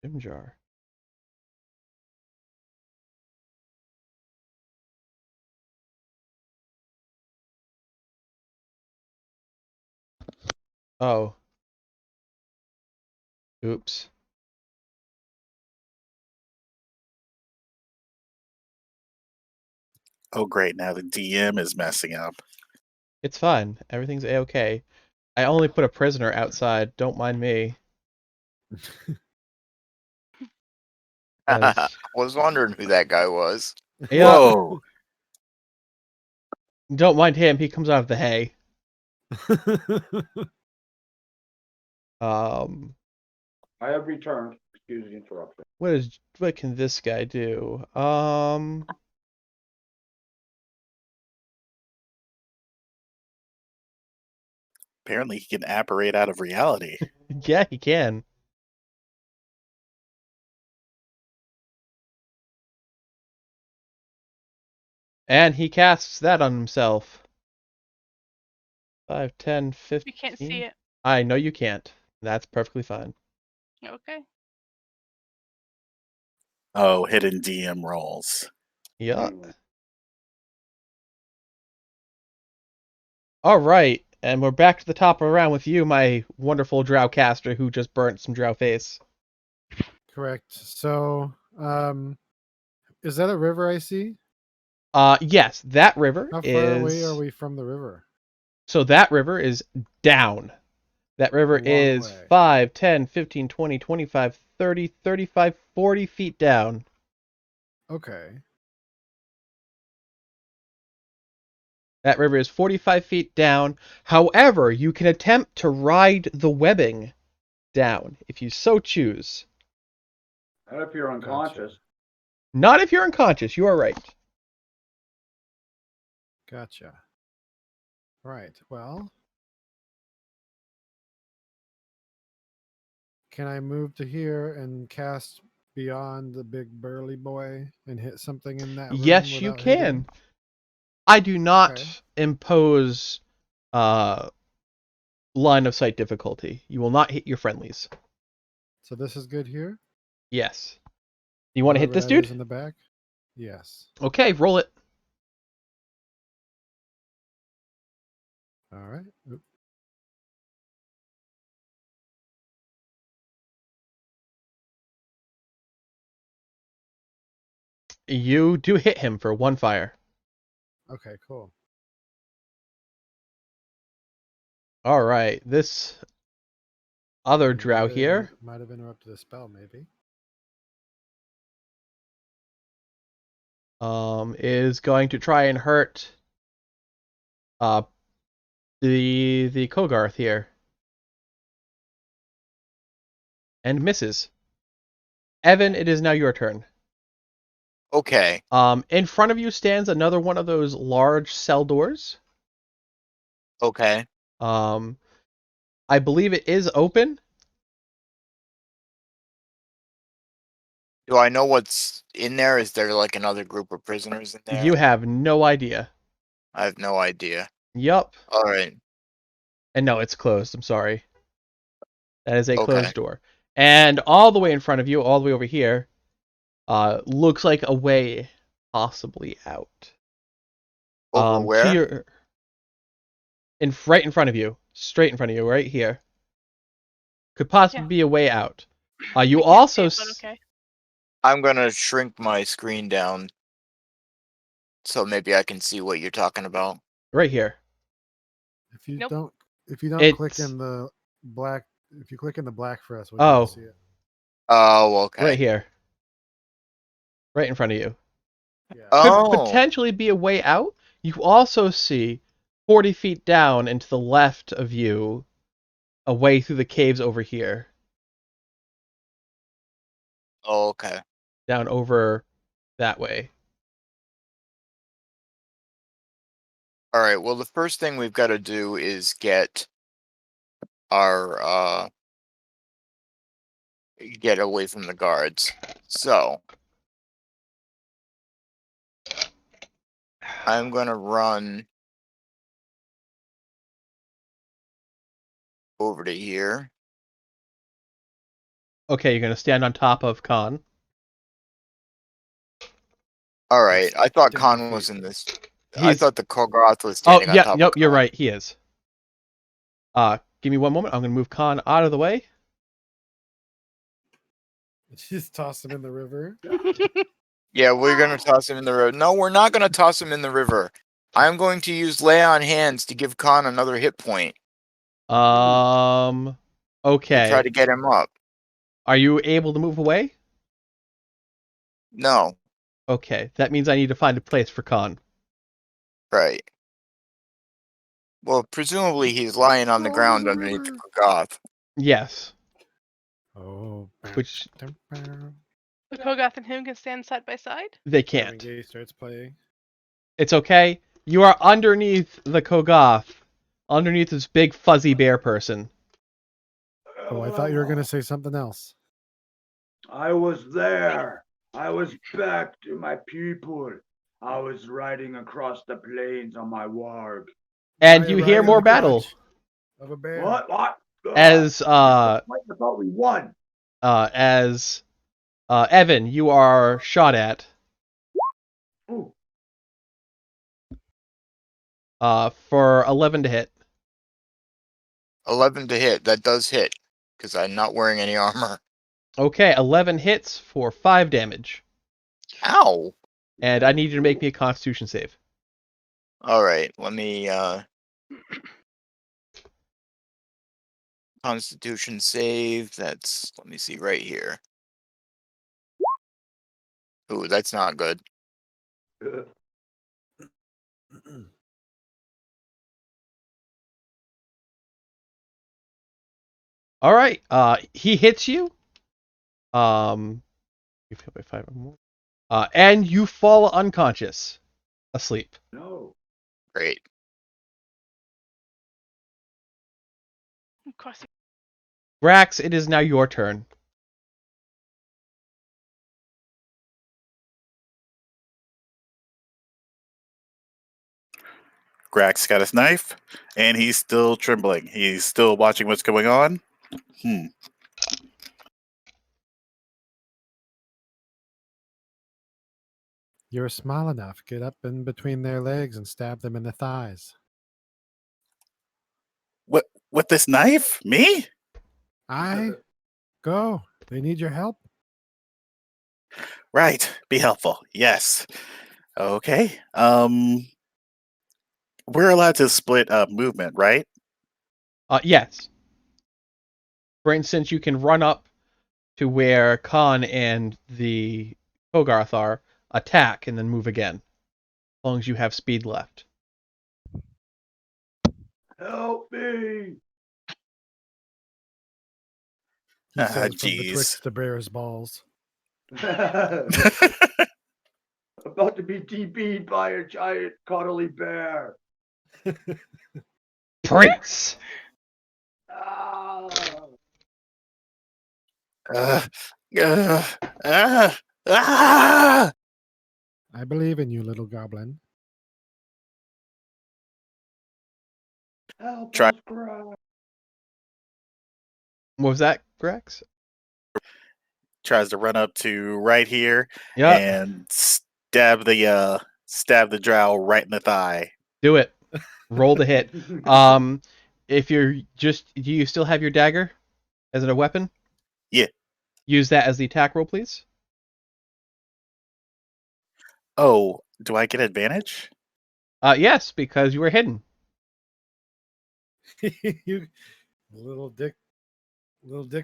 Jimjar. Oh. Oops. Oh, great. Now the DM is messing up. It's fine. Everything's a-okay. I only put a prisoner outside. Don't mind me. I was wondering who that guy was. Yeah, Whoa. don't mind him. He comes out of the hay. I have returned. Excuse the interruption. What can this guy do? Apparently he can apparate out of reality. Yeah, he can. And he casts that on himself. 5, 10, 15. You can't see it. I know you can't. That's perfectly fine. Okay. Oh, hidden DM rolls. Yeah. Mm. All right, and we're back to the top of the round with you, my wonderful drow caster who just burnt some drow face. Correct. So, is that a river I see? Yes, that river How is. far away are we from the river? So that river is down. That river A long is way. 5, 10, 15, 20, 25, 30, 35, 40 feet down. Okay. That river is 45 feet down. However, you can attempt to ride the webbing down if you so choose. Not if you're unconscious. Not if you're unconscious, you are right. Gotcha. Right. Well, can I move to here and cast beyond the big burly boy and hit something in that room? Yes, you without hitting? can. I do not Okay. impose line of sight difficulty. You will not hit your friendlies. So this is good here. Yes. You want to hit Whatever this that is dude? in the back? Yes. Okay, roll it. All right. Oop. You do hit him for one fire. Okay, cool. All right, this other drow here. Might have interrupted the spell, maybe. Is going to try and hurt the Kogarth here. And misses. Evan, it is now your turn. Okay. In front of you stands another one of those large cell doors. Okay. I believe it is open. Do I know what's in there? Is there like another group of prisoners in there? You have no idea. I have no idea. Yup. All right. And no, it's closed. I'm sorry. That is a Okay. closed door. And all the way in front of you, all the way over here, looks like a way possibly out. Over where? Right in front of you, straight in front of you, right here. Could possibly Yeah. be a way out. You I can't also see it, but okay. I'm gonna shrink my screen down so maybe I can see what you're talking about. right here. If you Nope. don't click It's in the black, if you click in the black for us, we'll be able Oh. to see it. Oh, okay. right here, right in front of you. Yeah. Oh. Could potentially be a way out. You also see 40 feet down and to the left of you, away through the caves over here, Oh, okay. down over that way. All right. Well, the first thing we've got to do is get our get away from the guards. So I'm gonna run over to here. Okay, you're gonna stand on top of Khan. All right. I thought 10 Khan was feet. in this. I He's thought the Kogoth was oh standing on yeah, top nope, of you're Khan. right. He is. Give me one moment. I'm gonna move Khan out of the way. Just toss him in the river. Yeah, we're gonna toss him in the river. No, we're not gonna toss him in the river. I'm going to use lay on hands to give Khan another hit point to Okay. try to get him up. Are you able to move away? No, Okay, that means I need to find a place for Khan. right. Well, presumably he's lying on the ground underneath the Kogoth. Yes. Oh. Which- The Kogoth and him can stand side by side. They Marvin can't. Gaye starts playing. It's okay. You are underneath the Kogoth, underneath this big fuzzy bear person. Oh, I thought you were going to say something else. I was there. I was back to my people. I was riding across the plains on my warg. And Why you right hear in more the battle crotch of a bear. What? as I thought we won. Evan, you are shot at Ooh. for 11 to hit. 11 to hit. That does hit because I'm not wearing any armor. Okay, 11 hits for 5 damage. Ow! And I need you to make me a Constitution save. All right, let me Constitution save. That's let me see right here. Ooh, that's not good. All right. He hits you. You feel by 5 or more. And you fall unconscious, asleep. No. Great. Of course. Grax, it is now your turn. Grax got his knife, and he's still trembling. He's still watching what's going on. You're small enough. Get up in between their legs and stab them in the thighs. What? With this knife? Me? Go. They need your help. Right. Be helpful. Yes. Okay. We're allowed to split up movement, right? Yes. For instance, you can run up to where Khan and the Kogarth are, attack, and then move again. As long as you have speed left. Help me. He says from Jeez. betwixt the bear's balls. About to be DB'd by a giant cuddly bear. Prince! Ah. Ah! I believe in you, little goblin. Help Try- us, Grax. What was that, Grax? Tries to run up to right here Yeah, and stab the drow right in the thigh. do it. Roll to hit. If you're do you still have your dagger as a weapon? Yeah. Use that as the attack roll, please. Oh, do I get advantage? Yes, because you were hidden. You little dick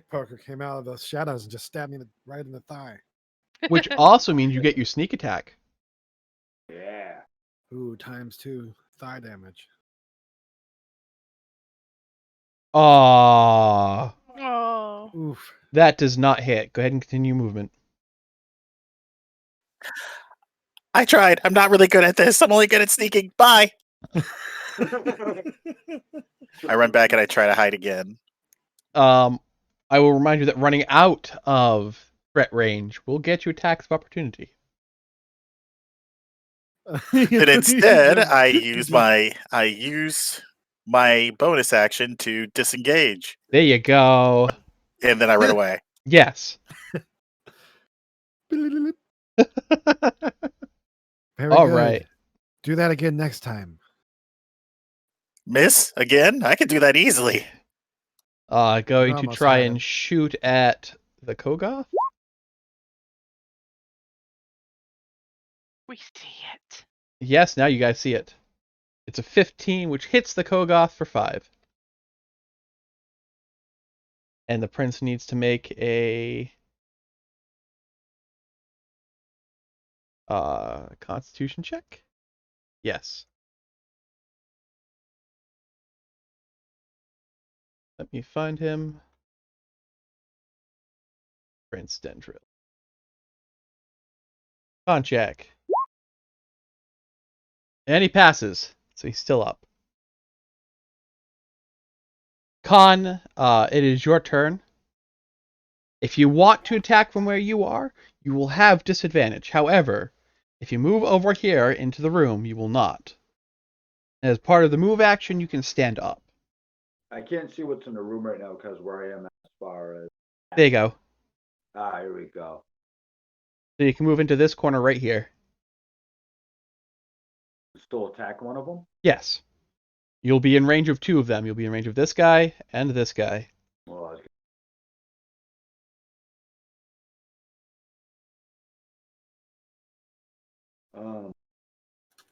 Parker came out of the shadows and just stabbed me right in the thigh. Which also means you get your sneak attack. Yeah. Ooh, ×2 thigh damage. Aww. Oh. Oof. That does not hit. Go ahead and continue movement. I tried. I'm not really good at this. I'm only good at sneaking. Bye. I run back and I try to hide again. I will remind you that running out of threat range will get you attacks of opportunity. But instead, I use my bonus action to disengage, There you go. and then I run away. Yes. Very All good. right. Do that again next time. Miss again? I can do that easily. Going You to almost try had and him. shoot at the Kogoth. We see it. Yes, now you guys see it. It's a 15, which hits the Kogoth for 5. And the prince needs to make a Constitution check. Yes. Let me find him. Prince Dendril. Con check. And he passes, so he's still up. Con, it is your turn. If you want to attack from where you are, you will have disadvantage. However, if you move over here into the room, you will not. As part of the move action, you can stand up. I can't see what's in the room right now because where I am as far as. There you go. Ah, here we go. So you can move into this corner right here. Still attack one of them? Yes. You'll be in range of 2 of them. You'll be in range of this guy and this guy. Well, I was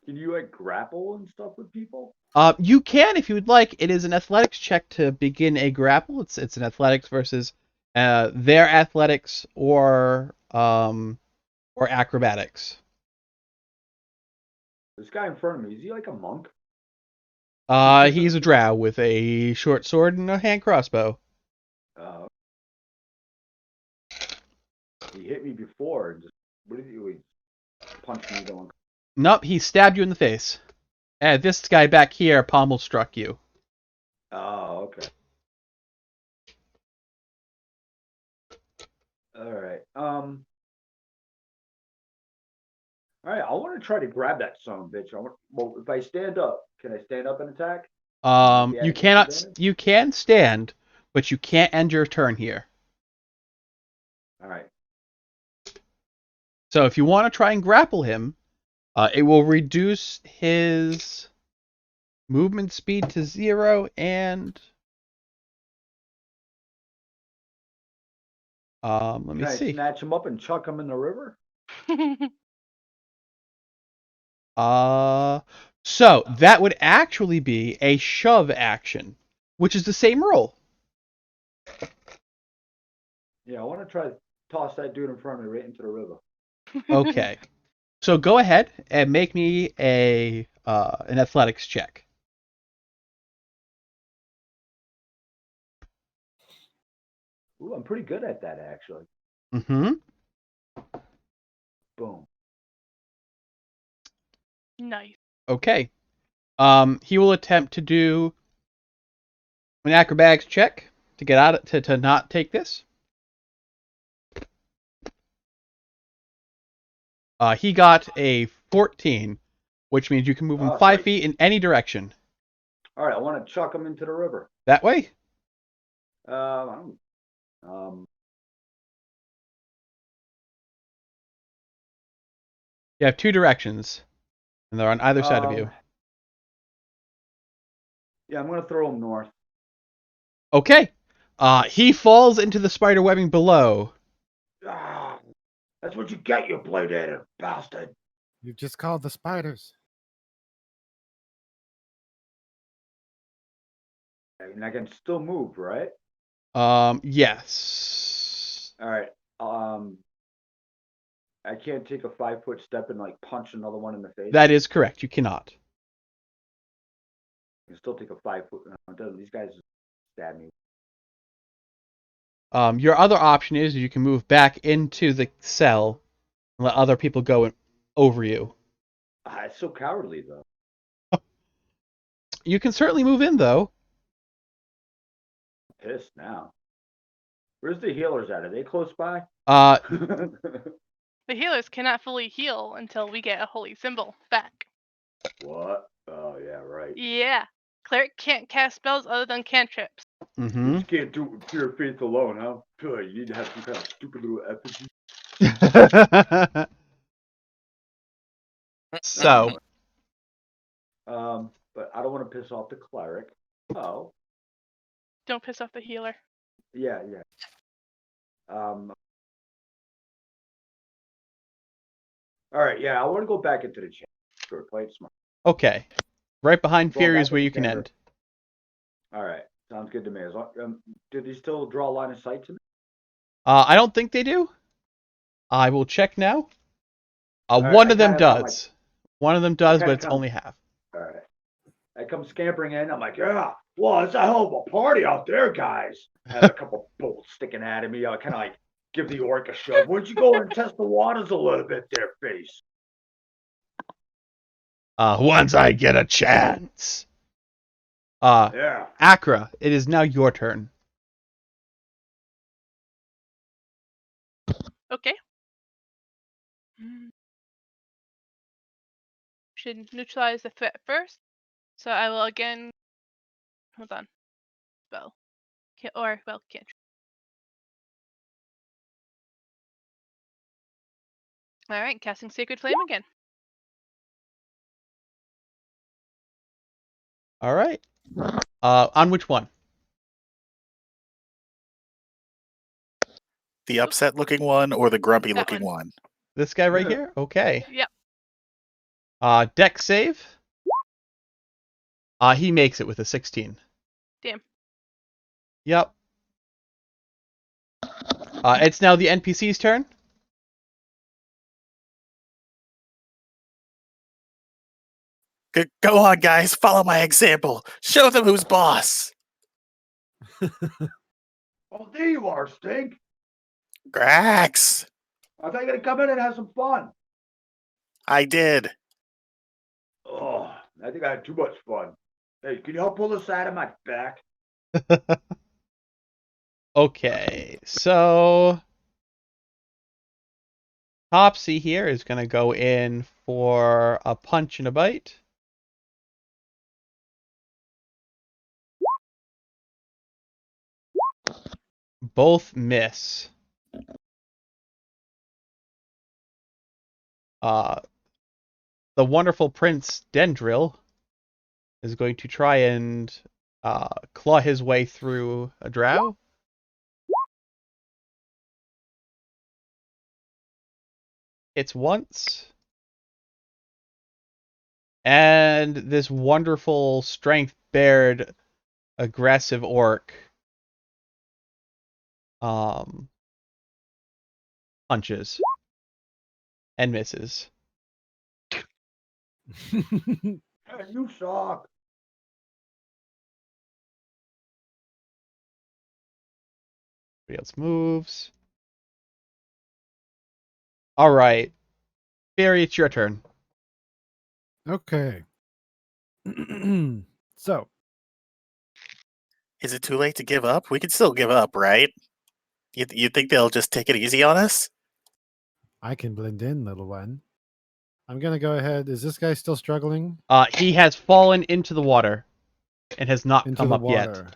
can you like grapple and stuff with people? You can if you would like. It is an athletics check to begin a grapple. It's an athletics versus their athletics or acrobatics. This guy in front of me, is he like a monk? He's a drow with a short sword and a hand crossbow. Uh, he hit me before and just what did he do? He punched me going. Nope, he stabbed you in the face. This guy back here pommel struck you. Oh, okay. All right. All right. I want to try to grab that son of a bitch. Well, if I stand up, can I stand up and attack? You cannot. You can stand, but you can't end your turn here. All right. So if you want to try and grapple him, it will reduce his movement speed to 0 and let me Can I see. snatch him up and chuck him in the river? So that would actually be a shove action, which is the same roll. Yeah, I want to try to toss that dude in front of me right into the river. Okay. So go ahead and make me an athletics check. Ooh, I'm pretty good at that actually. Mm-hmm. Boom. Nice. Okay. He will attempt to do an acrobatics check to get out to not take this. He got a 14, which means you can move him Oh, 5 sweet. feet in any direction. All right, I want to chuck him into the river. That way? You have 2 directions, and they're on either side of you. Yeah, I'm gonna throw him north. Okay. He falls into the spider webbing below. Ah, that's what you get, you blade-headed bastard. You've just called the spiders. And I can still move, right? Yes. All right. I can't take a 5-foot step and like punch another one in the face. That is correct. You cannot. I can still take a 5-foot. These guys stab me. Your other option is you can move back into the cell and let other people go over you. It's so cowardly though. You can certainly move in, though. I'm pissed now. Where's the healers at? Are they close by? The healers cannot fully heal until we get a holy symbol back. What? Oh yeah, right. Yeah. Cleric can't cast spells other than cantrips. You Mm-hmm. just can't do it with pure faith alone, huh? You need to have some kind of stupid little effigy. So, But I don't want to piss off the cleric. Oh, Don't piss off the healer. yeah. All right, yeah, I want to go back into the chat. Sure, play it smart. okay. Right behind Go Fury back is where in you can chamber. end. All right, sounds good to me. As long, did he still draw a line of sight to me? I don't think they do. I will check now. right, One I of them kinda- I'm like- does. One of them does, but kinda it's come- only half. All right. I come scampering in. I'm like, yeah, well, it's a hell of a party out there, guys. I have a couple bolts sticking out of me. I kind of like give the orc a shove. Why don't you go and test the waters a little bit there, face? Once I get a chance. Yeah. Akra, it is now your turn. Okay. Should neutralize the threat first. So I will again. Hold on. Spell. Can't. Alright, casting Sacred Flame again. All right. On which one? The upset looking one or the grumpy That looking one. one? This guy right Yeah. here? Okay. Yep. Deck save. He makes it with a 16. Damn. Yep. It's now the NPC's turn. Go on, guys. Follow my example. Show them who's boss. Oh, there you are, Stink. Grax. I thought you were gonna come in and have some fun. I did. Oh, I think I had too much fun. Hey, can you help pull this out of my back? Okay, so Topsy here is going to go in for a punch and a bite. Both miss. The wonderful Prince Dendril is going to try and claw his way through a drow. It's once. And this wonderful strength-bared aggressive orc punches and misses. Hey, you suck. Everybody else moves. All right. Barry, it's your turn. Okay. So, Is it too late to give up? We can still give up, right? You think they'll just take it easy on us? I can blend in, little one. I'm going to go ahead. Is this guy still struggling? He has fallen into the water and has not Into come the up water.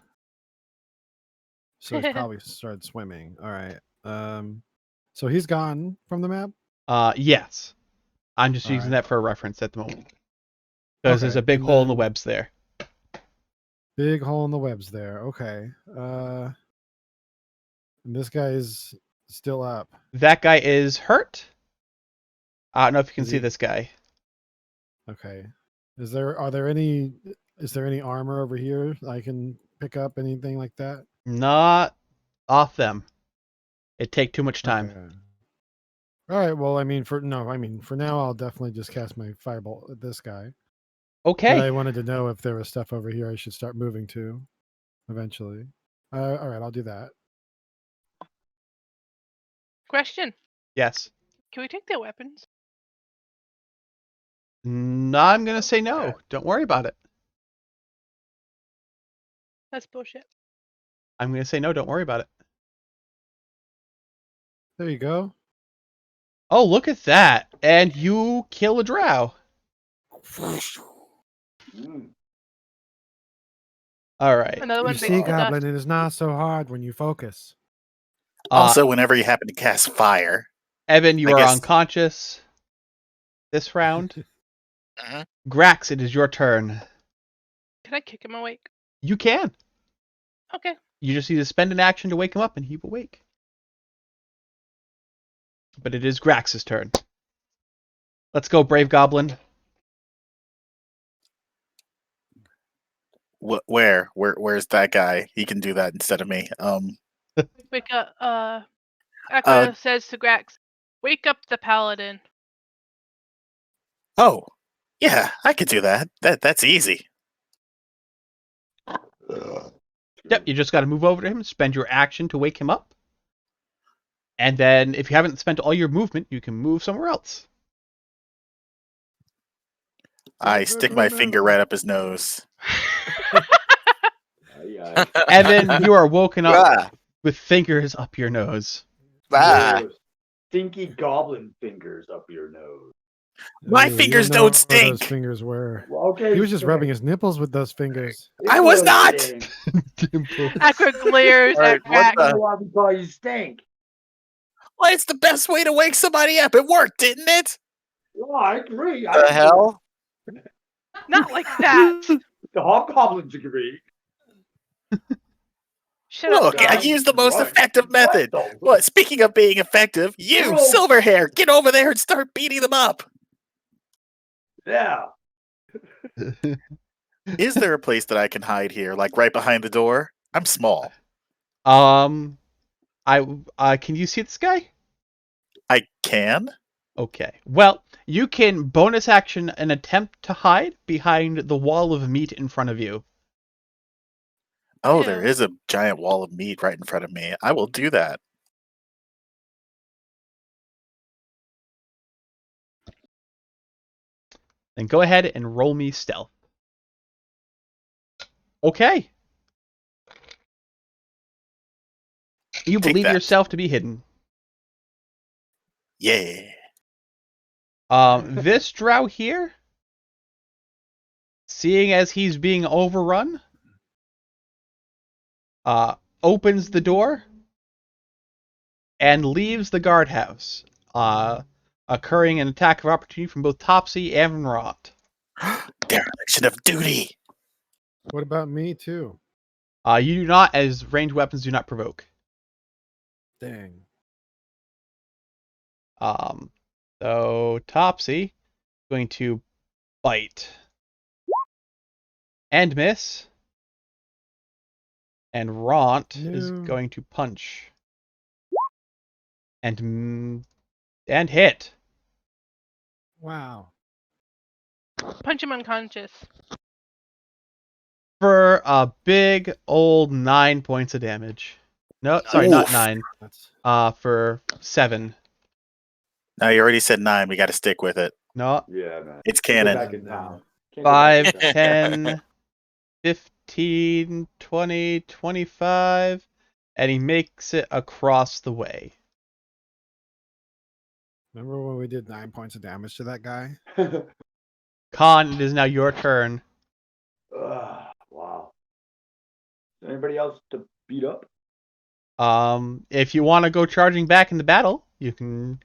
So he's probably started swimming. All right. So he's gone from the map? yet. Yes. I'm just All using right. that for a reference at the moment. Because there's Okay, a big and hole in the then- webs there. Big hole in the webs there. Okay. And this guy is still up. That guy is hurt. I don't know if you can Is see he- this guy. Okay. Is there any armor over here I can pick up, anything like that? Not off them. It'd take too much time. All right. Well, I mean, for now, I'll definitely just cast my firebolt at this guy. But Okay. I wanted to know if there was stuff over here I should start moving to, eventually. All right, I'll do that. Question: Yes. can we take their weapons? No, I'm gonna say no. Don't worry about it. That's bullshit. I'm gonna say no. Don't worry about it. There you go. Oh, look at that! And you kill a drow. Mm. All right. Another You one see, bites the Goblin, dust. it is not so hard when you focus. Also, whenever you happen to cast fire, Evan, you I are guess- unconscious this round. Mhm. Grax, it is your turn. Can I kick him awake? You can. Okay. You just need to spend an action to wake him up, and he will wake. But it is Grax's turn. Let's go, Brave Goblin. where's that guy? He can do that instead of me. Wake up. Echo says to Grax, "Wake up the paladin." Oh, yeah, I could do that. That's easy. Yep, you just got to move over to him, spend your action to wake him up. And then, if you haven't spent all your movement, you can move somewhere else. I stick my finger right up his nose. Evan, you are woken up Ah, with fingers up your nose. ah. Those stinky goblin fingers up your nose. My Ooh, you fingers know don't what stink. Those fingers were. Well, okay. He was just stink. rubbing his nipples with those fingers. I was It not! stink. Echo glares Alright, at what Grax. the- That's why we call you stink. Well, it's the best way to wake somebody up. It worked, didn't it? Well, I agree. The hell? Not like that. The hobgoblins agree. Shut up, Look, I Tom. used the most What? effective method. What the- Well, speaking of being effective, you, Oh. Silverhair, get over there and start beating them up. Yeah. Is there a place that I can hide here, like right behind the door? I'm small. Can you see this guy? I can? Okay. Well, you can bonus action an attempt to hide behind the wall of meat in front of you. Oh, Yeah. there is a giant wall of meat right in front of me. I will do that. Then go ahead and roll me stealth. Okay. You Take believe that. yourself to be hidden. Yeah. This drow here, seeing as he's being overrun, opens the door and leaves the guardhouse, occurring an attack of opportunity from both Topsy and Rot. Dereliction of duty. What about me too? You do not, as ranged weapons do not provoke. Dang. So Topsy is going to bite and miss, and Ront is No. going to punch and hit. Wow. Punch him unconscious. For a big old 9 points of damage. No, sorry, not Oof. 9. That's For 7. Now you already said 9. We got to stick with it. No, Yeah, man. It's Can't go canon. back in town. Can't go back 5, in town. 10, 15, 20, 25, and he makes it across the way. remember when we did 9 points of damage to that guy? Khan, it is now your turn. Wow. Anybody else to beat up? If you want to go charging back in the battle, you can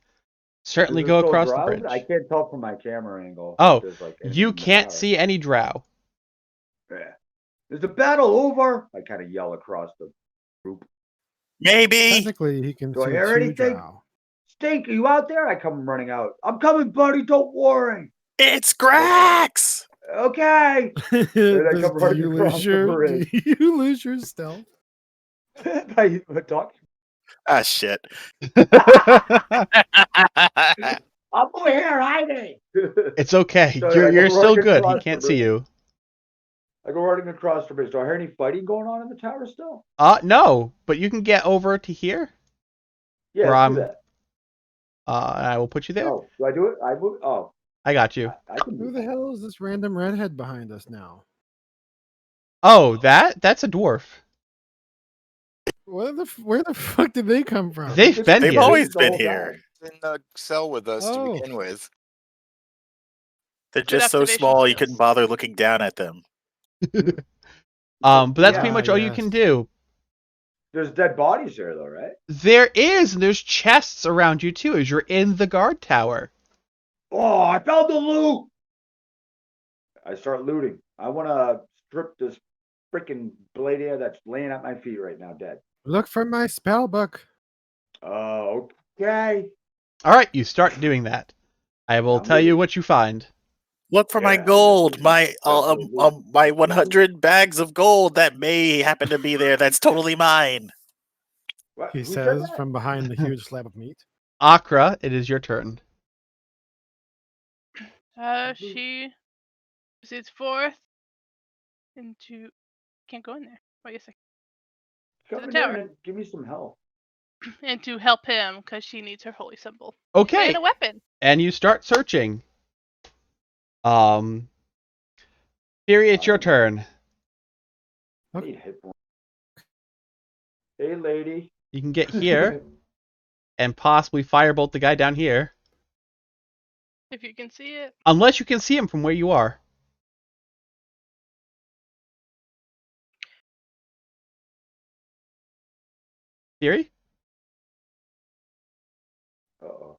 certainly Is go this still across the drow? bridge. I can't tell from my camera angle. Oh, if there's, like, anything You in the can't tower. see any drow. Yeah. Is the battle over? I kind of yell across the group. Maybe. Technically, he can Do I see hear 2 anything? drow. Stink, are you out there? I come running out. I'm coming, buddy. Don't worry. It's Grax. Okay. Did I come Do running you across lose the your bridge? do you lose your stealth? I talk. Ah, shit. I'm over here hiding. It's okay. So I You're go still running good. He across can't the see bridge. you. I go running across the bridge. Do I hear any fighting going on in the tower still? No, but you can get over to here. Yeah, Where let's I'm- do that. I will put you there. Oh, do I do it? I move. Oh, I got you. I can Who move. the hell is this random redhead behind us now? Oh, that's a dwarf. Where the fuck did they come from? They've This been was They've here. always the been whole here. time. In the cell with us to Oh. begin with. They're Good just so observation small you skills. couldn't bother looking down at them. But that's Yeah. pretty much all you yes. can do. There's dead bodies there, though, right? There is, and there's chests around you too, as you're in the guard tower. Oh, I found the loot. I start looting. I want to strip this freaking Bladia that's laying at my feet right now, dead. Look for my spell book. Oh, okay. All right, you start doing that. I will I'm tell you looting. what you find. Look for my Yeah, gold, definitely. my 100 bags of gold that may happen to be there. That's totally mine. What? He Who said says that? from behind the huge slab of meat. Akra, it is your turn. She proceeds forth into. Can't go in there. Wait a second. Come the in here tower. and give me some help. And to help him because she needs her holy symbol Okay, and a weapon. and you start searching. Fury, it's your turn. I need hit points. Hey, lady. You can get here and possibly firebolt the guy down here, If you can see it. unless you can see him from where you are. Fury? Uh-oh.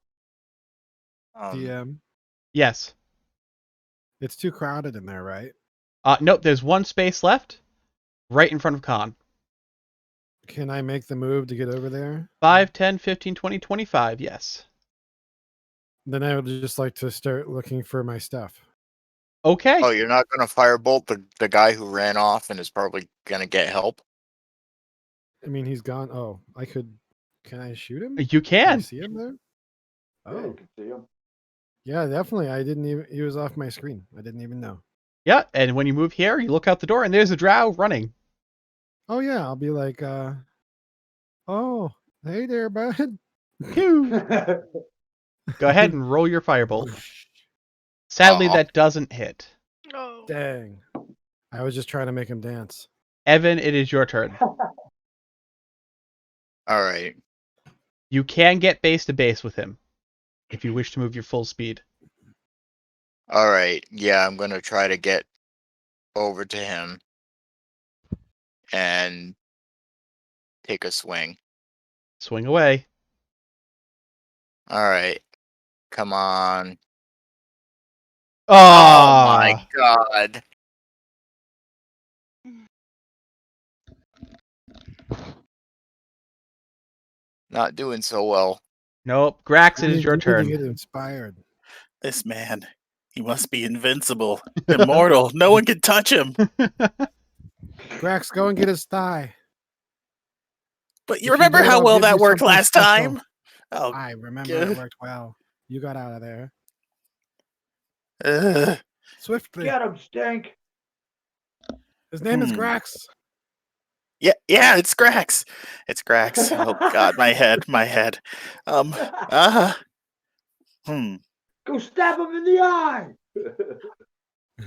DM. Yes. It's too crowded in there, right? Nope, there's one space left, right in front of Khan. Can I make the move to get over there? 5, 10, 15, 20, 25, yes. Then I would just like to start looking for my stuff. Okay. Oh, you're not gonna firebolt the guy who ran off and is probably gonna get help? I mean, he's gone. Oh, I could. Can I shoot him? You Can I can. see him there? Yeah, you Oh, can see him. yeah, definitely. I didn't even. He was off my screen. I didn't even know. Yeah, and when you move here, you look out the door, and there's a drow running. Oh yeah, I'll be like, oh, hey there, bud. Pew. Go ahead and roll your firebolt. Sadly, Aw. that doesn't hit. Oh. Dang. I was just trying to make him dance. Evan, it is your turn. Alright. You can get base to base with him if you wish to move your full speed. Alright. Yeah, I'm gonna try to get over to him and take a swing. Swing away. Alright. Come on. Oh, Oh my god. Not doing so well. Nope. Grax, it You is your need to turn. get inspired. This man, he must be invincible, immortal. No one can touch him. Grax, go and get his thigh. But If you you remember do, how I'll well give that you worked something last special. time? Oh, I remember good. it worked well. You got out of there ugh. swiftly. Get him, Stink. His name is Hmm. Grax. Yeah, it's Grax. It's Grax. Oh God, my head. Hmm. Go stab him in the eye.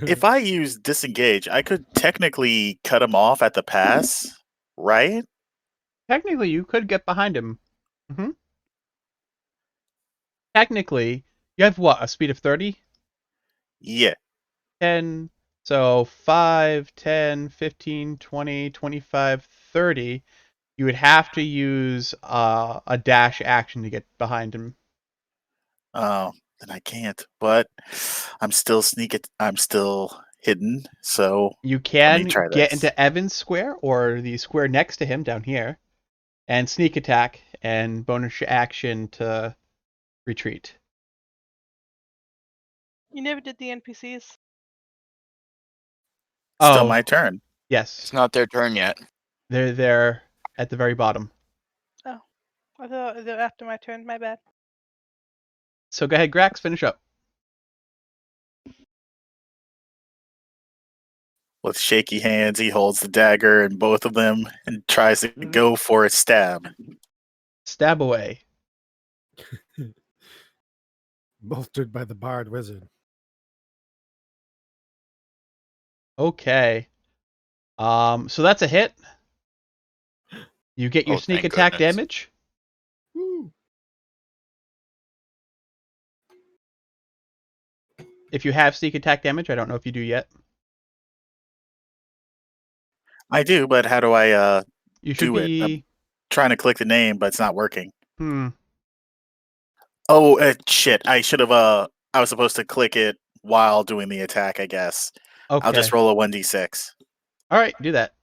If I use disengage, I could technically cut him off at the pass, right? Technically, you could get behind him. Technically, you have what? A speed of 30? Yeah. 10. So 5, 10, 15, 20, 25, 30. You would have to use a dash action to get behind him. Oh, then I can't. But I'm still hidden. So You let can me try get this. into Evan's square or the square next to him down here, and sneak attack and bonus action to retreat. You never did the NPCs. Still Oh, my turn. yes. It's not their turn yet. They're there at the very bottom. Oh. I thought after my turn. My bad. So go ahead, Grax, finish up. With shaky hands, he holds the dagger in both of them and tries to go for a stab. Stab away. Bolstered by the Bard Wizard. Okay. So that's a hit. You get your Oh, sneak thank attack goodness. damage. Woo. If you have sneak attack damage, I don't know if you do yet. I do, but how do I You should do it? be. trying to click the name, but it's not working. Hmm. Oh, shit. I should have, I was supposed to click it while doing the attack, I guess. Okay. I'll just roll a 1d6. All right, do that.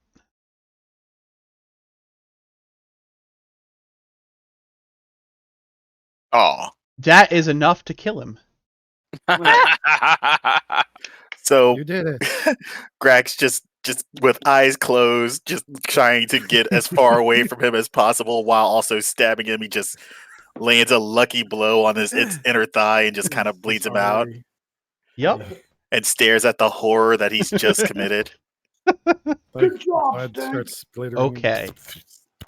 Oh. That is enough to kill him. So You did it. Grax just with eyes closed, just trying to get as far away from him as possible while also stabbing him. He just lands a lucky blow on his inner thigh and just kind of bleeds him out Sorry. Yep. and stares at the horror that he's just committed. Like, Good job, blood Stank. starts splattering. Okay.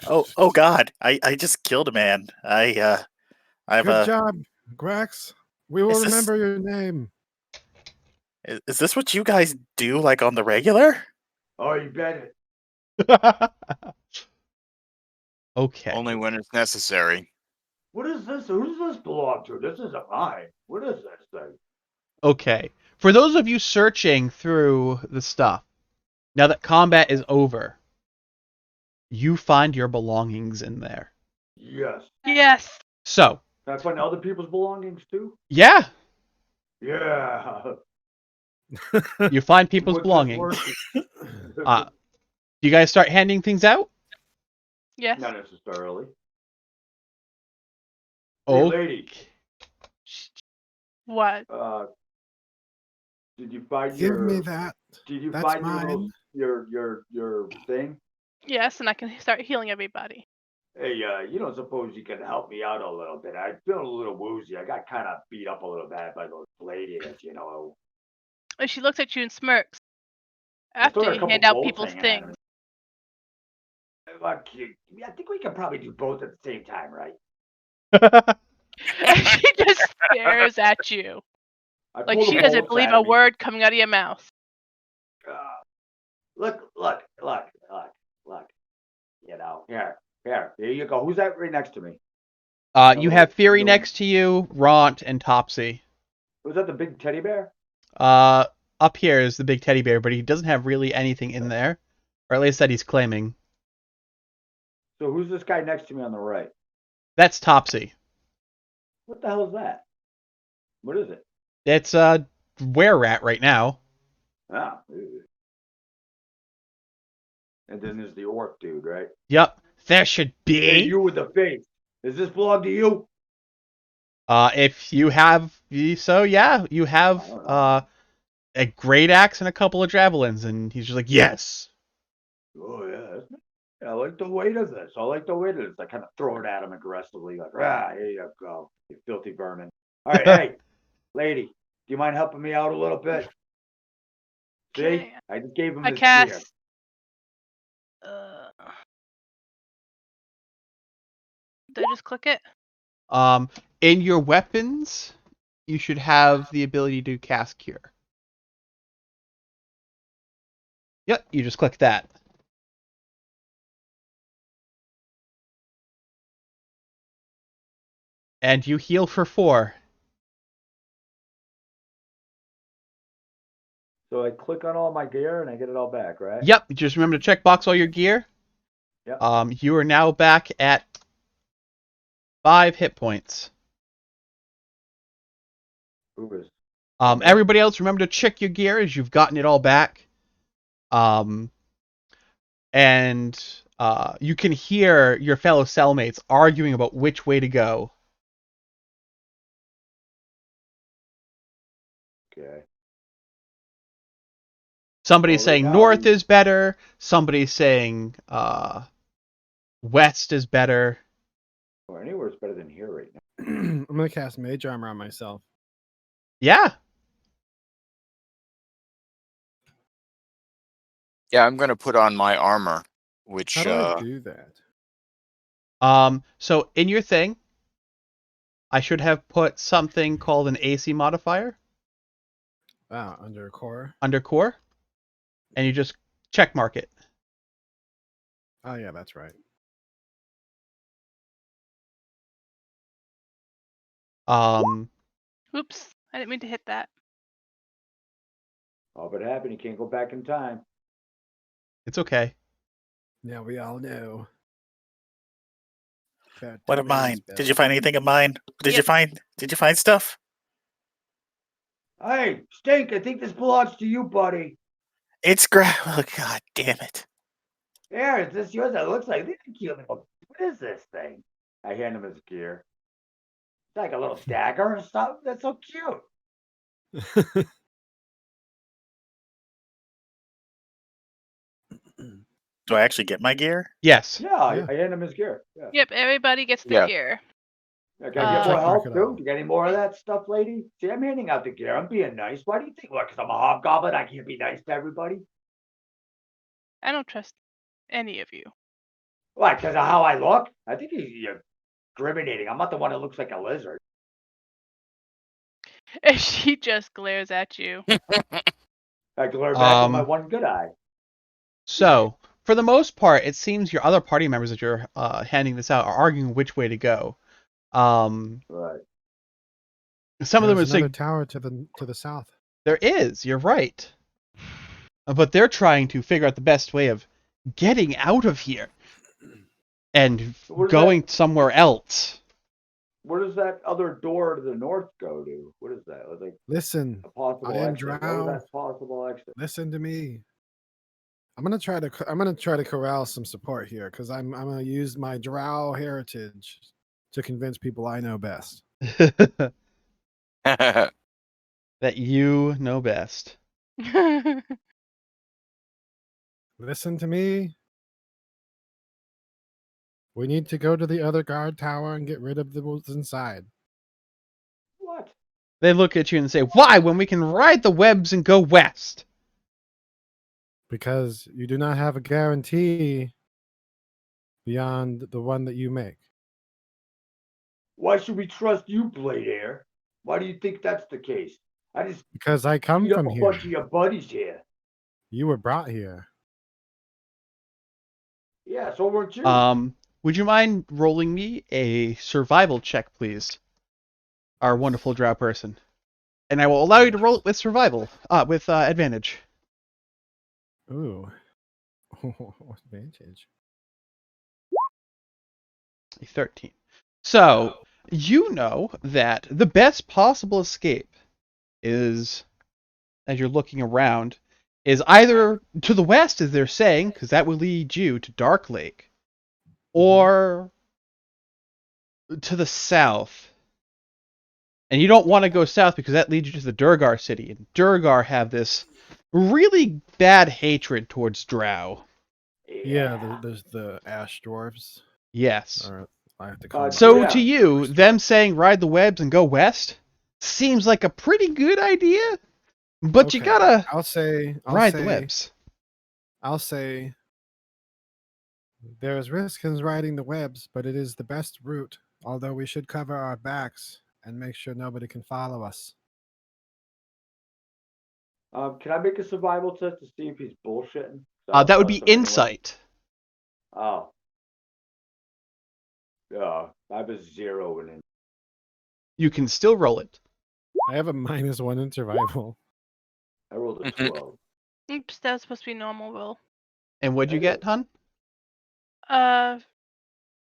Oh God! I just killed a man. I have Good a. job, Grax. We will Is this- remember your name. Is this what you guys do, like on the regular? Oh, you bet it. Okay. Only when it's necessary. What is this? Who does this belong to? This isn't mine. What is this thing? Okay. For those of you searching through the stuff, now that combat is over, you find your belongings in there. Yes. Yes. So, Can I find other people's belongings too? yeah, Yeah. you find people's What's this belongings. worth? You guys start handing things out? Yes. Not necessarily. Hey, Oh, lady. What? Did you find Give your? me that. Did you That's find mine. your thing? Yes, and I can start healing everybody. Hey, you don't suppose you can help me out a little bit? I feel a little woozy. I got kind of beat up a little bad by those ladies, you know. And she looks at you and smirks. I still After got a you couple hand out bolts people's hanging out of things. Look, I think we can probably do both at the same time, right? And she just stares at you. I Like pull the she doesn't bolts believe out a of me. word coming out of your mouth. Look. You know, here you go. Who's that right next to me? you have Fury No. next to you, Ront, and Topsy. Was that the big teddy bear? Up here is the big teddy bear, but he doesn't have really anything in there. Or at least that he's claiming. So who's this guy next to me on the right? That's Topsy. What the hell is that? What is it? It's Were-Rat right now. Ah. Ew. And then there's the orc dude, right? Yep. There should Hey, be. you with the face. Does this belong to you? If you have, so yeah, you have a great axe and a couple of javelins, and he's just like, yes. Oh yeah. I like the weight of this. I like the weight of this. I kind of throw it at him aggressively, like, here you go, you filthy vermin. All right, hey, lady, do you mind helping me out a little bit? See, Okay. I just gave him I his gear. cast. Did I just click it? In your weapons, you should have the ability to cast Cure. Yep, you just click that. And you heal for 4. So I click on all my gear and I get it all back, right? Yep, just remember to check box all your gear. Yep. You are now back at 5 hit points. Who is? Everybody else, remember to check your gear as you've gotten it all back. And you can hear your fellow cellmates arguing about which way to go. Okay. Somebody's Well, right saying now north we- is better. Somebody's saying west is better. Or anywhere's better than here right now. I'm gonna cast Mage Armor on myself. Yeah. Yeah, I'm gonna put on my armor, which How do I do that? So in your thing, I should have put something called an AC modifier Wow, under core. under core, and you just check mark it. Oh yeah, that's right. Oops, I didn't mean to hit that. Oh, but it happened. You can't go back in time. It's okay. Yeah, we all know. What of mine? Did you find anything of mine? Did you find stuff? Hey, Stink, I think this belongs to you, buddy. It's oh, God damn it. Yeah, is this yours? It looks like this is cute. What is this thing? I hand him his gear. It's like a little dagger or something. That's so cute. Do I actually get my gear? Yes. Yeah, Yeah. I hand him his gear. Yeah. Yep, everybody gets the Yeah. gear. Can I get more Check help crocodile. too? You got any more of that stuff, lady? See, I'm handing out the gear. I'm being nice. Why do you think? Look, 'cause I'm a hobgoblin, I can't be nice to everybody. I don't trust any of you. Why? Because of how I look? I think you're discriminating. I'm not the one that looks like a lizard. And she just glares at you. I glare back with my Um, one good eye. So, for the most part, it seems your other party members that you're handing this out are arguing which way to go. Right. Some of them are There's another saying tower to the south. there is. You're right, but they're trying to figure out the best way of getting out of here and Where's going somewhere else. Where does that other door to the north go to? What is that? Like Listen, a possible I am exit. What Drow. was that possible exit? listen to me. I'm gonna try to corral some support here because I'm gonna use my Drow heritage to convince people I know best. That you know best. Listen to me. We need to go to the other guard tower and get rid of the wolves inside. What? They look at you and say, "Why, when we can ride the webs and go west?" Because you do not have a guarantee beyond the one that you make. Why should we trust you, Blade Air? Why do you think that's the case? I just Because I come beat up from a here. bunch of your buddies here. You were brought here. Yeah, so weren't you? Would you mind rolling me a survival check, please? Our wonderful drow person. And I will allow you to roll it with survival, with advantage. Ooh. Advantage. A 13. So, you know that the best possible escape is, as you're looking around, is either to the west, as they're saying, because that will lead you to Dark Lake, or to the south. And you don't want to go south because that leads you to the Durgar city. And Durgar have this really bad hatred towards Drow. Yeah, there's the ash dwarves. Yes. Or I have to call them So Yeah. to you, them saying ride the webs and go west seems like a pretty good idea, but you Okay, gotta I'll say ride the webs. I'll say there is risk in riding the webs, but it is the best route. Although we should cover our backs and make sure nobody can follow us. Can I make a survival test to see if he's bullshitting? That would be insight. Oh. Yeah, I have a 0 in it. You can still roll it. I have a -1 in survival. I rolled a Mhm. 12. Oops, that was supposed to be normal roll. And what'd you get, hun?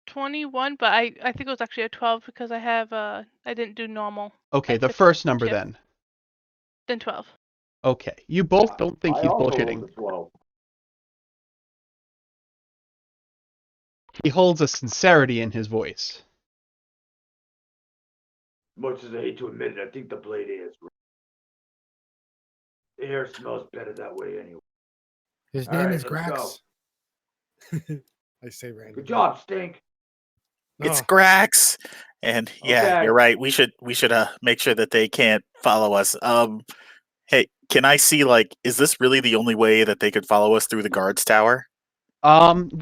21, but I think it was actually a 12 because I have I didn't do normal. Okay, I the took first number tip. then. Then 12. Okay, you both don't think I he's also bullshitting. rolled a 12. He holds a sincerity in his voice. Much as I hate to admit it, I think the Blade Air is right. The air smells better that way anyway. His All name right, is let's Grax. I say randomly. Good job, Stink. It's Oh, Grax. And yeah, Okay. you're right. We should make sure that they can't follow us. Hey, can I see, like, is this really the only way that they could follow us through the guards tower?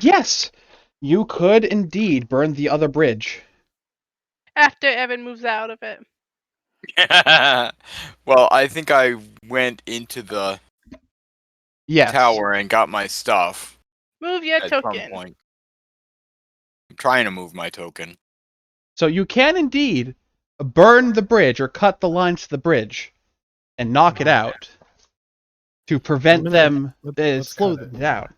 Yes, you could indeed burn the other bridge. After Evan moves out of it. Well, I think I went into the Yes. tower and got my stuff Move your at some token. point. I'm trying to move my token. So you can indeed burn the bridge or cut the lines to the bridge and knock it out to prevent them, let's slow cut it. them down.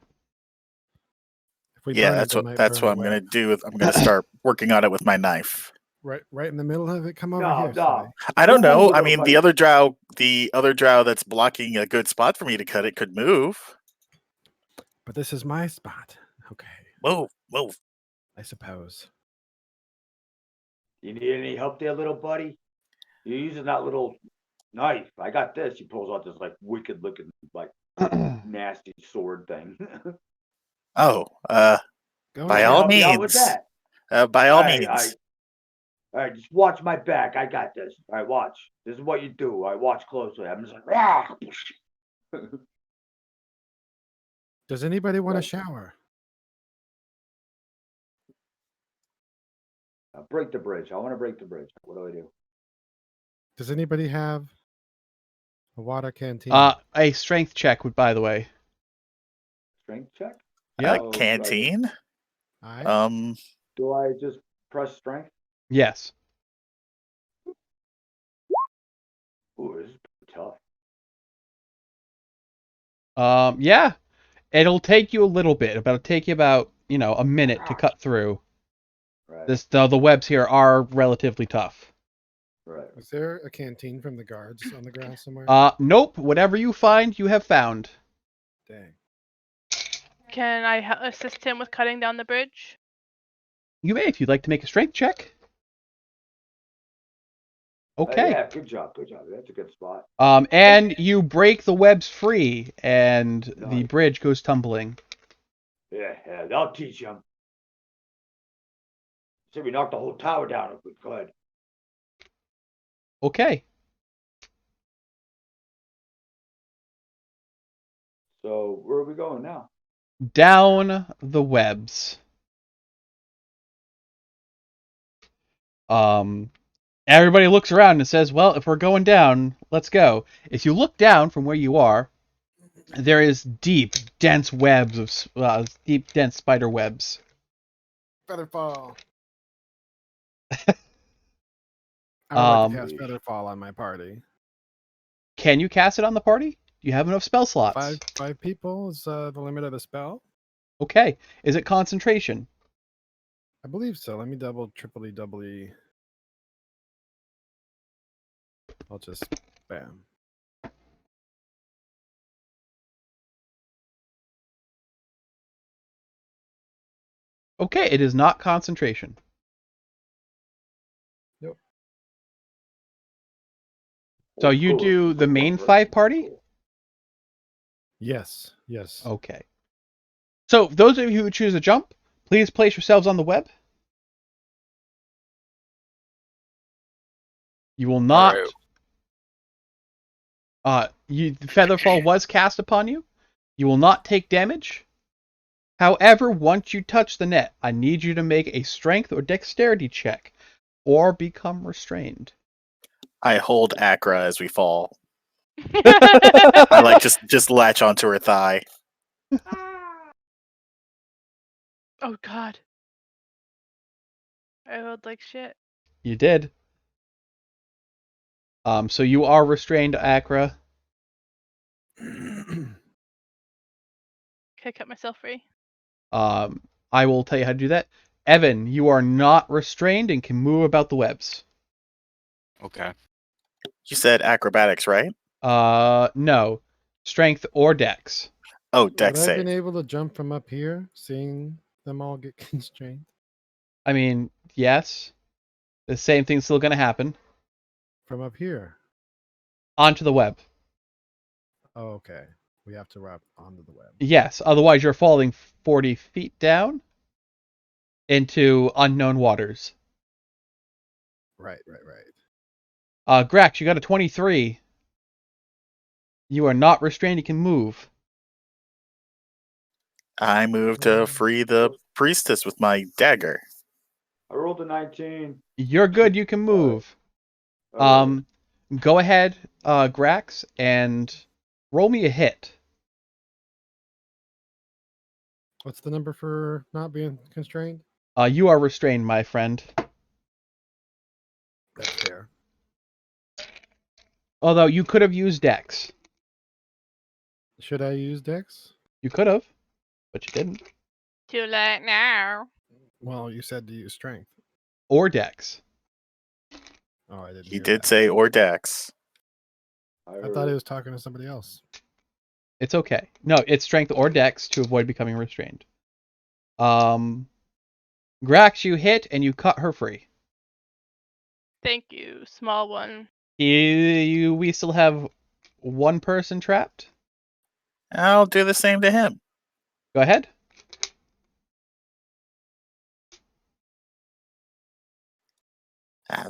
If we Yeah, burn it, they might that's burn what I'm away. gonna do. I'm gonna start working on it with my knife. Right in the middle of it. Come over No, here. no. Sully. I don't Move know. over, I little mean, buddy. the other drow that's blocking a good spot for me to cut it could move. But this is my spot. Okay, Move. I suppose. You need any help there, little buddy? You're using that little knife. I got this. He pulls out this like wicked looking, like nasty sword thing. Oh, Go By ahead. all Help you out with means. that. By all Alright, means. All right, just watch my back. I got this. All right, watch. This is what you do. All right, watch closely. I'm just like, "Rah!" Does anybody want a Right. shower? Break the bridge. I want to break the bridge. What do I do? Does anybody have a water canteen? A strength check would, by the way. Strength check? Yeah. Oh, Canteen. Aye. Do I just press strength? Yes. Ooh, this is pretty tough. Yeah. It'll take you a little bit. It'll take you about, a minute to cut through. Right. The webs here are relatively tough. Right. Is there a canteen from the guards on the ground somewhere? Nope. Whatever you find, you have found. Dang. Can I assist him with cutting down the bridge? You may, if you'd like to make a strength check. Okay. Yeah, good job. Good job. That's a good spot. And you break the webs free, and the Nice. bridge goes tumbling. Yeah, that'll teach him. See, we knocked the whole tower down if we could. Okay. So where are we going now? Down the webs. Everybody looks around and says, well, if we're going down, let's go. If you look down from where you are, there is deep, dense webs of deep, dense spider webs. Featherfall. I would like to Um, cast Featherfall on my party. Can you cast it on the party? Do you have enough spell slots? Five people is the limit of the spell. Okay. Is it concentration? I believe so. Let me doubly. I'll just bam. Okay, it is not concentration. Nope. So you do the main 5 party? Yes. Okay. So those of you who choose to jump, please place yourselves on the web. You will not. Featherfall was cast upon you. You will not take damage. However, once you touch the net, I need you to make a strength or dexterity check, or become restrained. I hold Akra as we fall. I like just latch onto her thigh. Oh God. I rolled like shit. You did. So you are restrained, Akra. Can I cut myself free? I will tell you how to do that. Evan, you are not restrained and can move about the webs. Okay. You said acrobatics, right? No. Strength or dex. Oh, Would dex I save. been able to jump from up here, seeing them all get constrained? I mean, yes. The same thing's still going to happen. From up here. Onto the web. Oh, okay. We have to wrap onto the web. Yes, otherwise you're falling 40 feet down. into unknown waters. Right, right, right. Grax, you got a 23. You are not restrained. You can move. I move to free the priestess with my dagger. I rolled a 19. You're good. You can move. Alright. Go ahead, Grax, and roll me a hit. What's the number for not being constrained? You are restrained, my friend. That's fair. Although you could have used Dex. Should I use Dex? You could have, but you didn't. Too late now. Well, you said to use strength. Or Dex. Oh, I didn't. He hear did that. say or Dax. I thought he was talking to somebody else. It's okay. No, it's strength or Dex to avoid becoming restrained. Grax, you hit and you cut her free. Thank you, small one. We still have one person trapped. I'll do the same to him. Go ahead.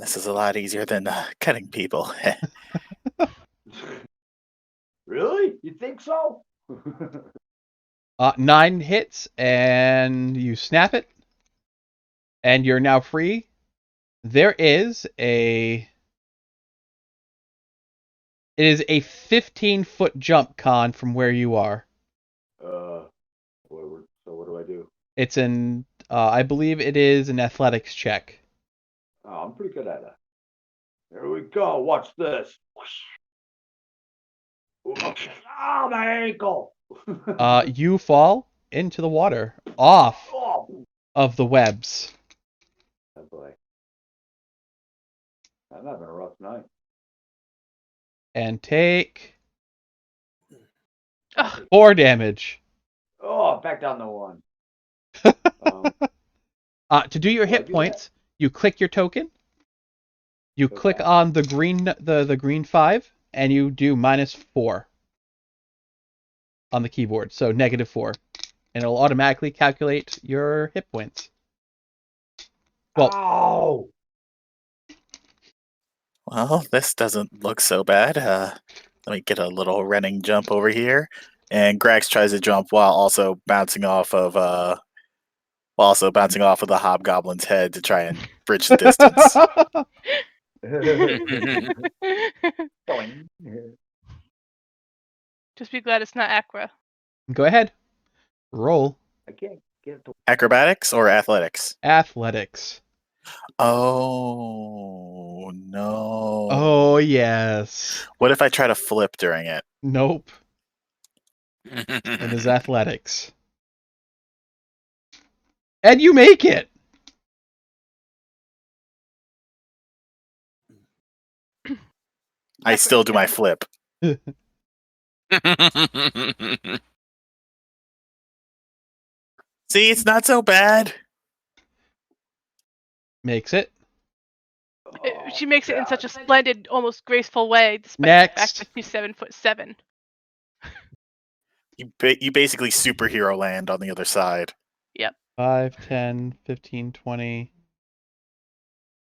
This is a lot easier than cutting people. Really? You think so? 9 hits and you snap it. And you're now free. There is a... It is a 15-foot jump, Con, from where you are. so what do I do? It's an... I believe it is an athletics check. Oh, I'm pretty good at it. Here we go. Watch this. Ah, my ankle. You fall into the water, off Oh, of the webs. boy. I'm having a rough night. And take Ugh. 4 damage. Oh, back down to 1. To do your Why'd hit do points, you click your token. You click Okay. on the green 5, and you do -4 on the keyboard, so -4, and it'll automatically calculate your hit points. Well, Ow! Well, this doesn't look so bad. Let me get a little running jump over here. And Grax tries to jump while also bouncing off of the hobgoblin's head to try and bridge the distance. Just be glad it's not Acra. Go ahead, roll I can't get the. Acrobatics or athletics? athletics. Oh no. Oh yes. What if I try to flip during it? Nope. It is athletics. And you make it. I still do my flip. See, it's not so bad. Makes it. She makes it in such a God. splendid, almost graceful way, despite the fact Next. that she's 7'7". You basically superhero land on the other side. 5, 10, 15, 20.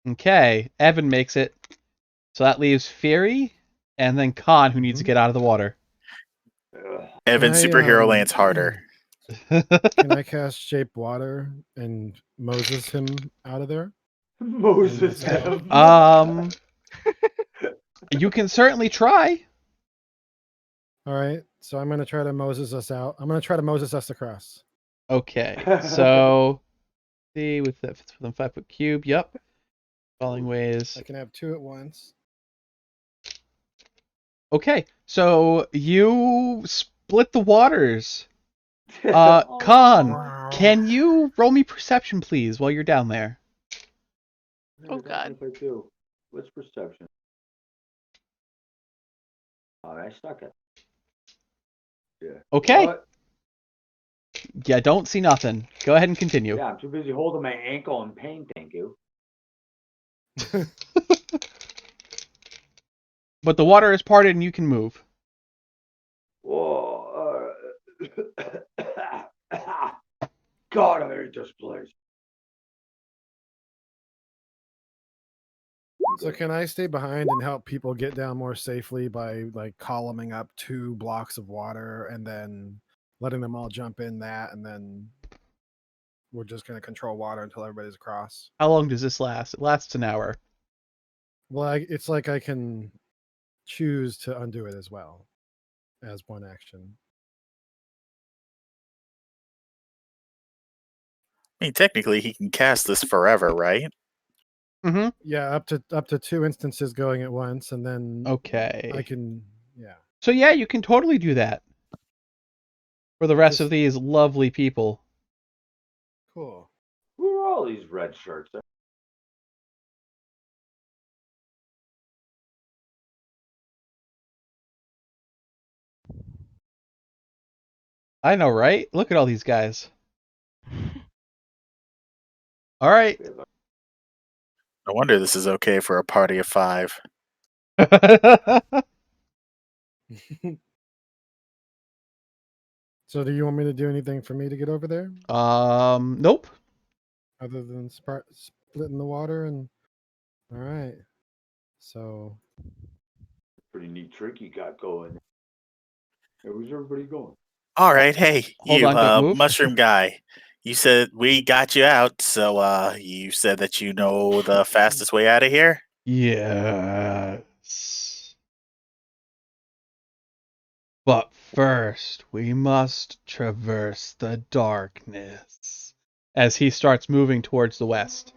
Okay, Evan makes it. So that leaves Fury and then Khan, who needs to get out of the water. Evan I, superhero lands harder. Can I cast Shape Water and Moses him out of there? Moses. You can certainly try. All right, so I'm gonna try to Moses us out. I'm gonna try to Moses us across. Okay, so see with that fits within 5-foot cube. Yep. Falling ways. I can have 2 at once. Okay, so you split the waters. Oh, Khan, can you roll me perception, please, while you're down there? Oh, God. If I do. What's perception? Oh, I suck at. Yeah. Okay. What? Yeah, don't see nothing. Go ahead and continue. Yeah, I'm too busy holding my ankle in pain. Thank you. But the water is parted and you can move. Whoa. God, I hate this place. So can I stay behind and help people get down more safely by like columning up 2 blocks of water and then letting them all jump in that, and then we're just gonna control water until everybody's across. How long does this last? It lasts an hour. Well, it's like I can choose to undo it as well as one action. I mean, technically, he can cast this forever, right? Mm-hmm. Yeah, up to 2 instances going at once, and then Okay. I can, yeah. So yeah, you can totally do that. For the rest of Just- these lovely people. Cool. Who are all these red shirts? I know, right? Look at all these guys. All right. No wonder this is okay for a party of 5. So do you want me to do anything for me to get over there Nope. other than splitting the water? And all right. So Pretty neat trick you got going. Hey, where's everybody going? All right, hey, Hold you on, quick move. mushroom guy. You said we got you out, so you said that you know the fastest way out of here. Yes. But first, we must traverse the darkness. As he starts moving towards the west.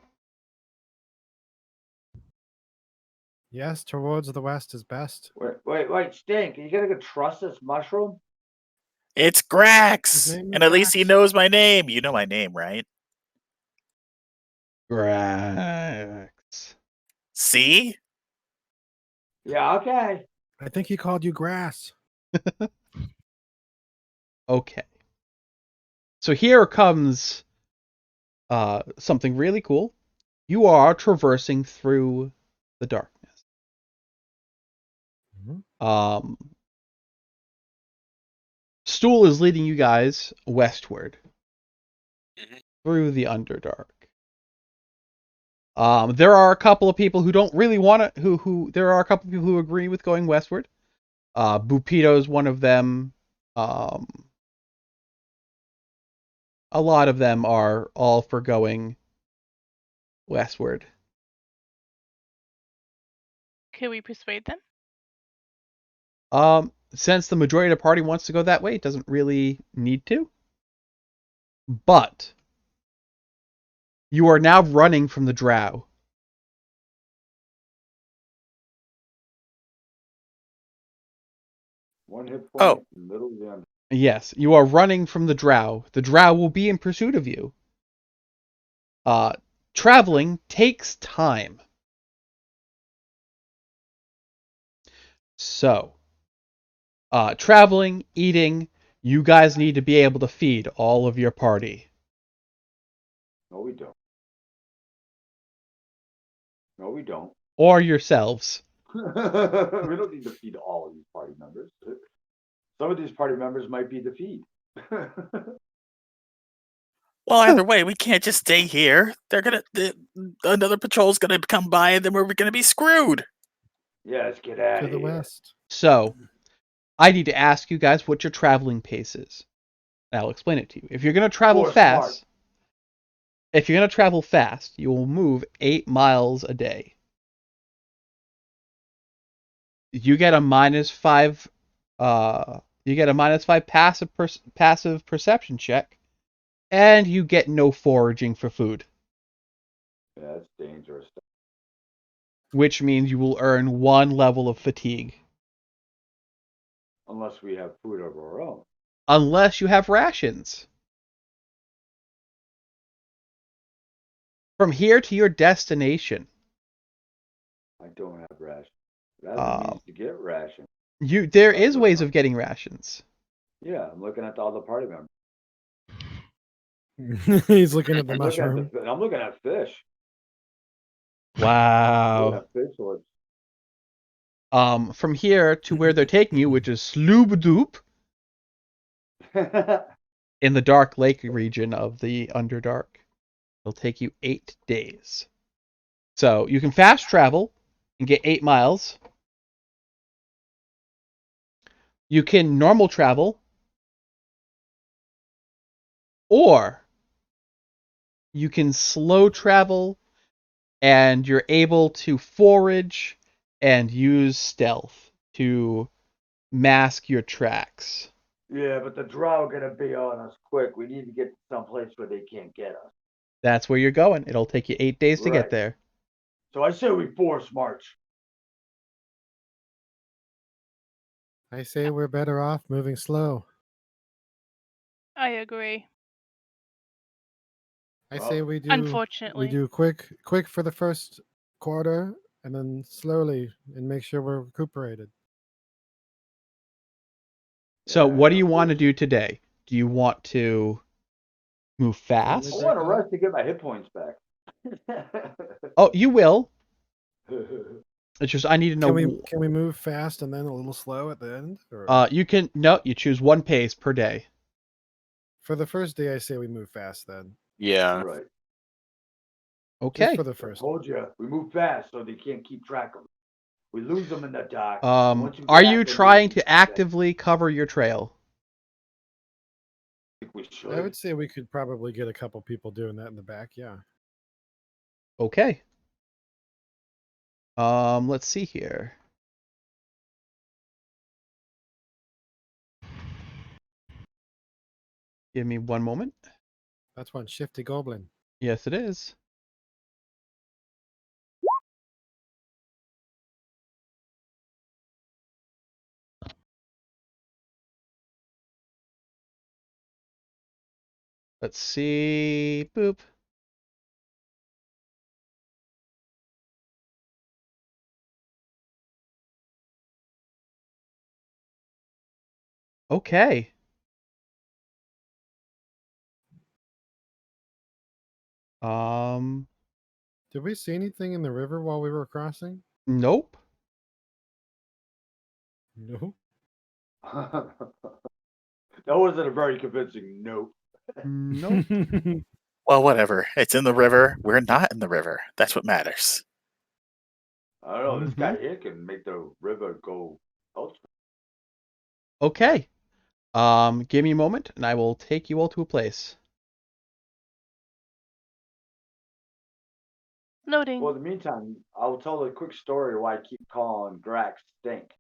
yes, towards the west is best. Wait, Stink, are you gonna go trust this mushroom? It's His Grax, name is and at least he Grax. knows my name. You know my name, right? Grax. See? Yeah, okay. I think he called you grass. Okay. So here comes something really cool. You are traversing through the darkness. Mhm. Stool is leading you guys westward Mhm. through the Underdark. There are a couple of people who don't really want to. There are a couple of people who agree with going westward. Bupito is one of them. A lot of them are all for going westward. Can we persuade them? Since the majority of the party wants to go that way, it doesn't really need to. But you are now running from the drow. One hit point Oh. in the middle of the end. Yes, you are running from the drow. The drow will be in pursuit of you. Traveling takes time. So, traveling, eating, you guys need to be able to feed all of your party. No, we don't. No, we don't. Or yourselves. We don't need to feed all of these party members. Some of these party members might be the feed. Well, either way, we can't just stay here. Another patrol's gonna come by, and then we're gonna be screwed. Yeah, let's get out To of the here. west. So, I need to ask you guys what your traveling pace is. I'll explain it to you. If you're going to travel Or fast, smart. if you're going to travel fast, you will move 8 miles a day. You get a -5 passive perception check, and you get no foraging for food, Yeah, that's dangerous. which means you will earn 1 level of fatigue. Unless we have food of our own. Unless you have rations. From here to your destination, I don't have rations. Rather needs to get rations. there is ways of getting rations. Yeah, I'm looking at all the party members. He's looking at the I'm looking mushroom. at I'm looking at fish. I'm Wow. looking at fish lips. From here to where they're taking you, which is Sloobdoop, in the Dark Lake region of the Underdark. It'll take you 8 days. So you can fast travel, and get 8 miles. You can normal travel, or you can slow travel, and you're able to forage and use stealth to mask your tracks. Yeah, but the drow are gonna be on us quick. We need to get to someplace where they can't get us. That's where you're going. It'll take you 8 days to get Right. there. So I say we force march. I say we're better off moving slow. I agree. I Well, say we Unfortunately. do quick for the first quarter, and then slowly and make sure we're recuperated. So, Yeah, what do you of want to course. do today? Do you want to move I fast? Break want to off. rest to get my hit points back. Oh, you will. It's just I need to know. Can we move fast and then a little slow at the end? Or You can no. You choose one pace per day. for the first day, I say we move fast then. Yeah. Right. Just Okay. for the I first. told you we move fast so they can't keep track of them. We lose them in the dark. and once Are get you at them, trying we to actively cover your trail? think we should. I would say we could probably get a couple people doing that in the back. Yeah. Okay. Let's see here. Give me one moment. That's one shifty goblin. Yes, it is. Let's see. Boop. Okay. Did we see anything in the river while we were crossing? Nope. No. That wasn't a very convincing nope. Nope. Well, whatever. It's in the river. We're not in the river. That's what matters. I don't know. This Mhm. guy here can make the river go elsewhere. Okay. Give me a moment, and I will take you all to a place. Loading. Well, in the meantime, I'll tell a quick story why I keep calling Drax Stink.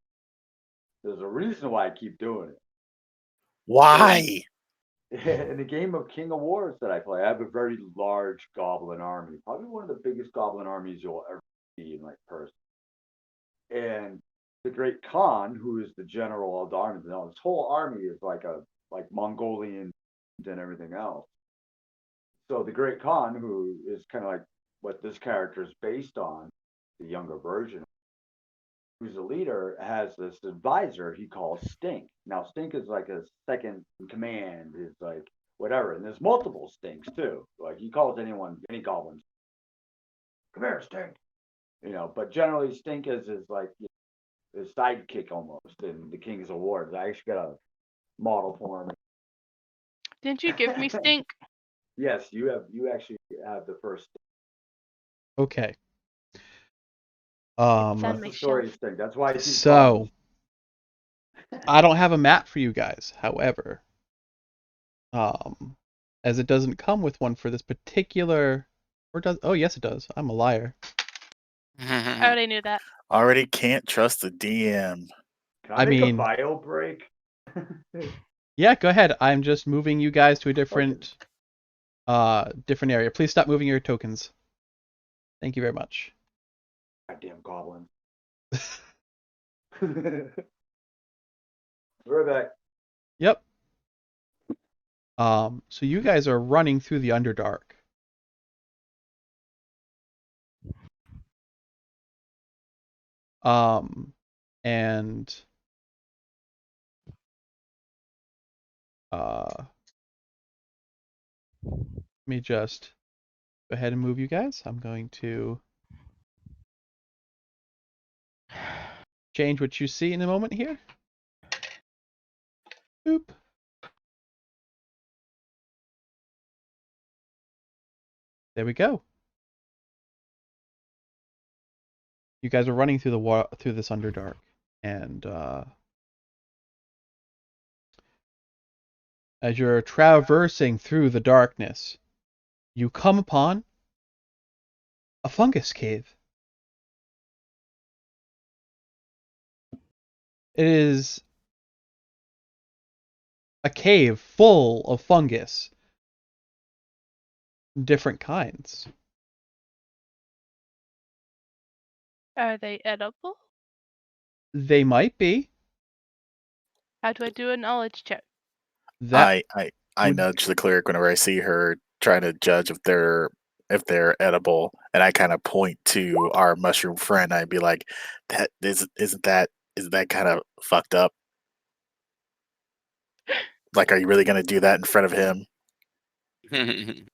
There's a reason why I keep doing it. Why? In the game of King of Wars that I play, I have a very large goblin army. Probably one of the biggest goblin armies you'll ever see in like person. And the Great Khan, who is the general of the army, now his whole army is like Mongolian and everything else. So the Great Khan, who is kind of like what this character is based on, the younger version, who's the leader, has this advisor he calls Stink. Now Stink is like a second in command, is like whatever, and there's multiple Stinks too. Like he calls any goblins, come here, Stink. But generally Stink is like his sidekick almost in the King's Awards. I actually got a model for him. Didn't you give me stink? Yes, you actually have the first. Okay. It's on That's my the story shelf. Stink. That's why I keep So I don't have a map for you guys. However, as it doesn't come with one for this particular, or does? Oh, yes, it does. I'm a liar. I already knew that. Already can't trust the DM. Can I make mean- a bio break? Yeah, go ahead. I'm just moving you guys to a different area. Please stop moving your tokens. Thank you very much. Goddamn goblin. We're back. Yep. So you guys are running through the Underdark. And let me just go ahead and move you guys. I'm going to change what you see in a moment here. Boop. There we go. You guys are running through through this Underdark, and as you're traversing through the darkness, you come upon a fungus cave. It is a cave full of fungus, different kinds. Are they edible? They might be. How do I do a knowledge check? That I would- nudge the cleric whenever I see her trying to judge if they're edible, and I kind of point to our mushroom friend. I'd be like, "That isn't that kind of fucked up? Like, are you really gonna do that in front of him?" to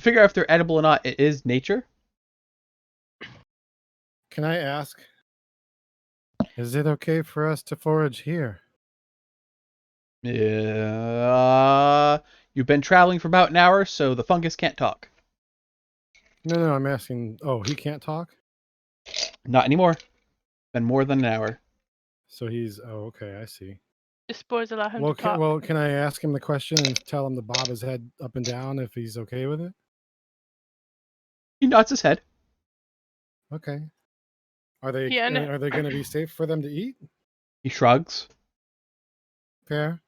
figure out if they're edible or not, it is nature. Can I ask? Is it okay for us to forage here? Yeah. You've been traveling for about an hour, so the fungus can't talk. No, I'm asking. Oh, he can't talk? Not anymore. Been more than an hour. So he's. Oh, okay, I see. The spores allow him Well, to talk. can I ask him the question and tell him to bob his head up and down if he's okay with it? He nods his head. Okay. Are they Yeah, no. are they going to be safe for them to eat? He shrugs. Fair.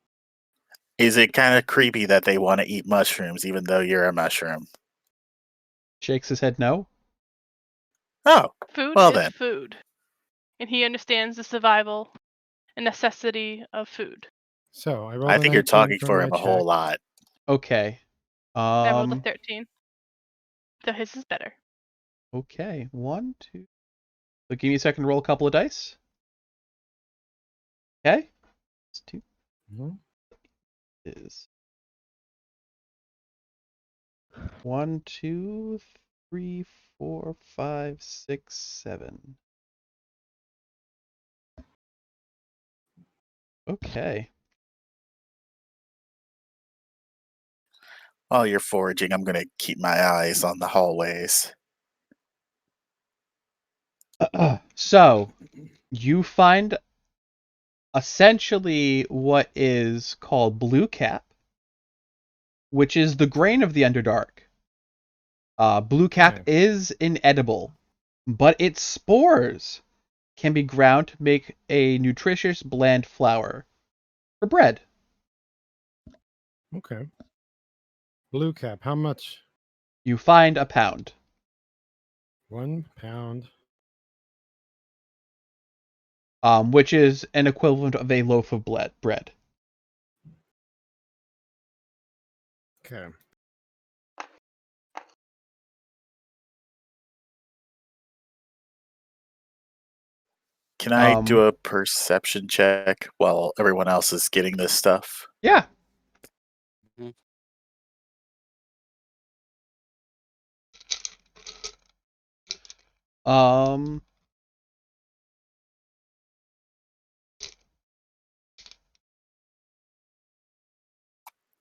Is it kind of creepy that they want to eat mushrooms even though you're a mushroom? Shakes his head no. Oh, Food well is then. food. And he understands the survival and necessity of food. So I rolled. I a think you're 19 talking for my him a whole check. lot. Okay. I rolled a 13. So his is better. Okay. 1, 2. So give me a second to roll a couple of dice. Okay. It's 2 Mhm. is 1, 2, 3, 4, 5, 6, 7. Okay. While you're foraging, I'm gonna keep my eyes on the hallways. So, you find essentially what is called blue cap, which is the grain of the Underdark. Blue cap Okay. is inedible, but its spores can be ground to make a nutritious bland flour for bread. Okay. Blue cap. How much? You find a pound. 1 pound. Which is an equivalent of a loaf of bread. Okay. Can I do a perception check while everyone else is getting this stuff? Yeah.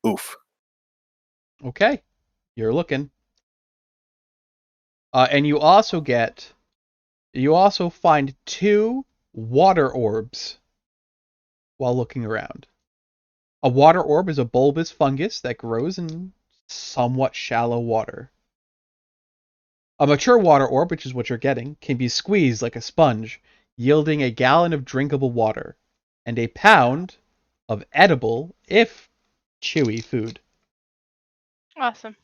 Oof. Okay. You're looking. And you also find 2 water orbs while looking around. A water orb is a bulbous fungus that grows in somewhat shallow water. A mature water orb, which is what you're getting, can be squeezed like a sponge, yielding a gallon of drinkable water and a pound of edible, if chewy, food. Awesome.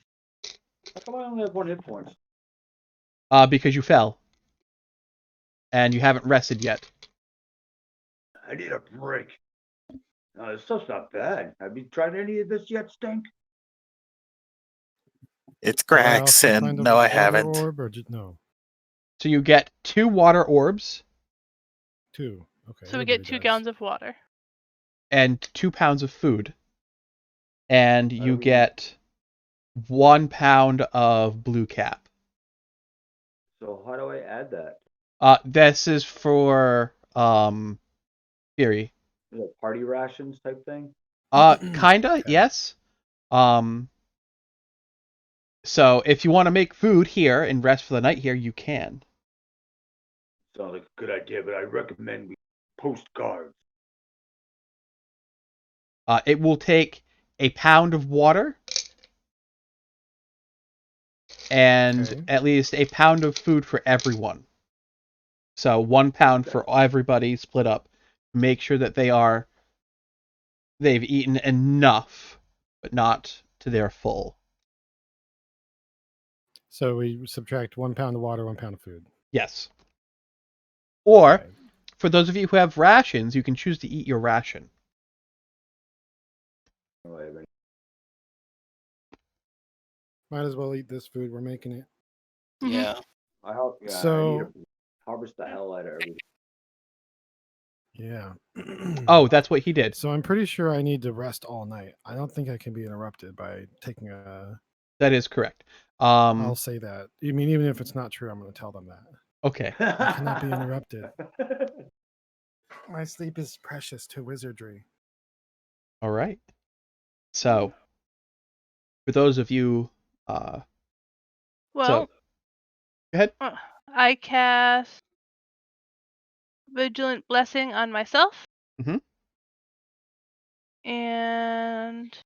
How come I only have 1 hit point? Because you fell. And you haven't rested yet. I need a break. This stuff's not bad. Have you tried any of this yet, Stink? It's Did I Grax, also and find a no, I water haven't. Orb or no? So you get 2 water orbs 2. Okay. So we get everybody 2 does. gallons of water. and 2 pounds of food. And How you do we- get 1 pound of blue cap. So how do I add that? This is for Fury. Is it party rations type thing? Kinda, Okay. yes. So if you want to make food here and rest for the night here, you can. Sounds like a good idea, but I recommend we post guards. It will take a pound of water and Okay. at least a pound of food for everyone. So 1 pound Okay. for everybody split up. Make sure that they've eaten enough, but not to their full. So we subtract 1 pound of water, 1 pound of food. Yes. Or, Okay. for those of you who have rations, you can choose to eat your ration. Might as well eat this food. We're making it. Mhm. Yeah. I hope. Yeah. I need So- to harvest the hell out of everything. Yeah. Oh, that's what he did. So I'm pretty sure I need to rest all night. I don't think I can be interrupted by taking a. That is correct. I'll say that. I mean, even if it's not true, I'm going to tell them that. Okay. I cannot be interrupted. My sleep is precious to wizardry. All right. So, for those of you, Well, go ahead. I cast Vigilant Blessing on myself. Mhm. And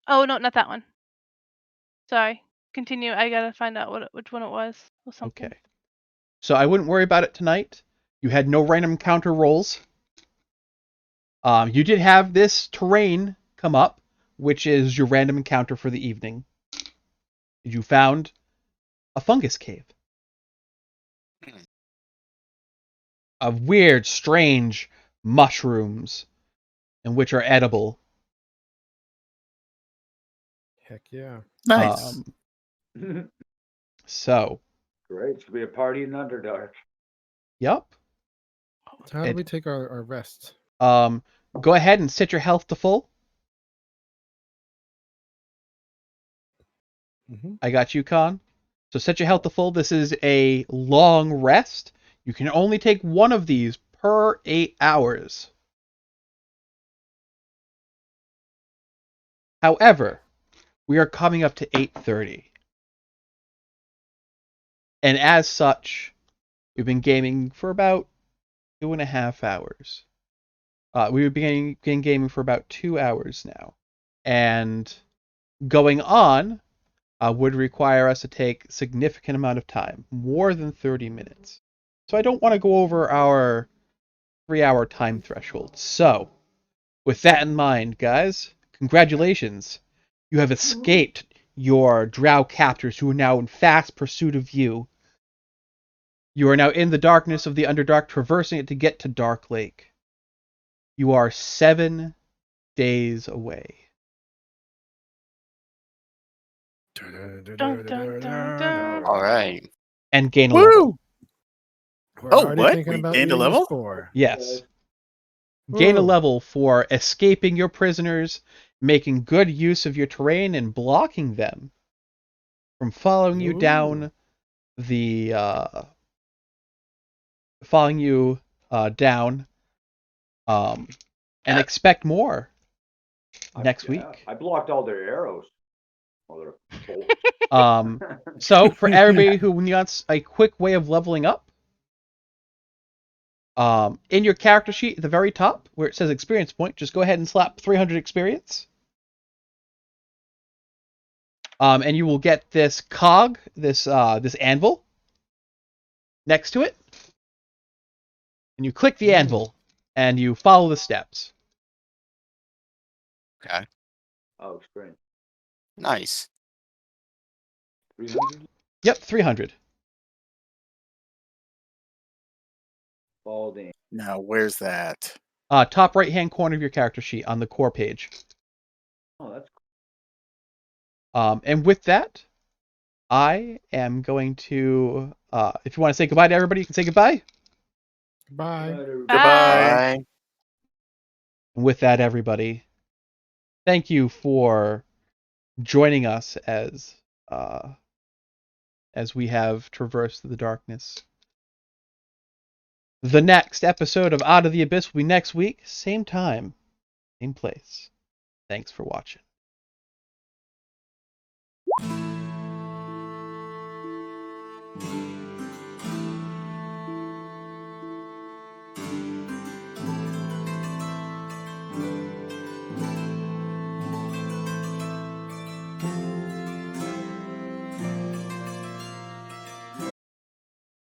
oh no, not that one. Sorry. Continue. I gotta find out which one it was. Or something. Okay. So I wouldn't worry about it tonight. You had no random counter rolls. You did have this terrain come up, which is your random encounter for the evening. You found a fungus cave. Of weird, strange mushrooms, and which are edible. Heck yeah. Nice. So, Great. Should be a party in Underdark. yep. So how do It- we take our rest? Go ahead and set your health to full. Mm-hmm. I got you, Con. So set your health to full. This is a long rest. You can only take one of these per 8 hours. However, we are coming up to 8:30. And as such, we've been gaming for about 2.5 hours. We've been gaming for about 2 hours now. And going on would require us to take a significant amount of time, more than 30 minutes. So I don't want to go over our 3-hour time threshold. So, with that in mind, guys, congratulations. You have escaped your drow captors who are now in fast pursuit of you. You are now in the darkness of the Underdark, traversing it to get to Dark Lake. You are 7 days away. Dun, dun, dun, dun. All right. And gain a level. Woo! We're Oh, already what? thinking We about gained a eating the level? spore. Yes. Gain a Woo. level for escaping your prisoners, making good use of your terrain, and blocking them from following you Ooh. down the down and expect more next week. I blocked all their arrows. All their bolts. So for everybody who wants a quick way of leveling up, in your character sheet at the very top where it says experience point, just go ahead and slap 300 experience. And you will get this cog, this anvil next to it. And you click the anvil and you follow the steps. Okay. Oh, experience. Nice. 300? Yep, 300. Balding. Now, where's that? Top right hand corner of your character sheet on the core page. Oh, that's cool. And with that, I am going to, if you want to say goodbye to everybody, you can say goodbye. Bye. Goodbye. Bye. And with that, everybody, thank you for joining us as we have traversed the darkness. The next episode of Out of the Abyss will be next week, same time, same place. Thanks for watching.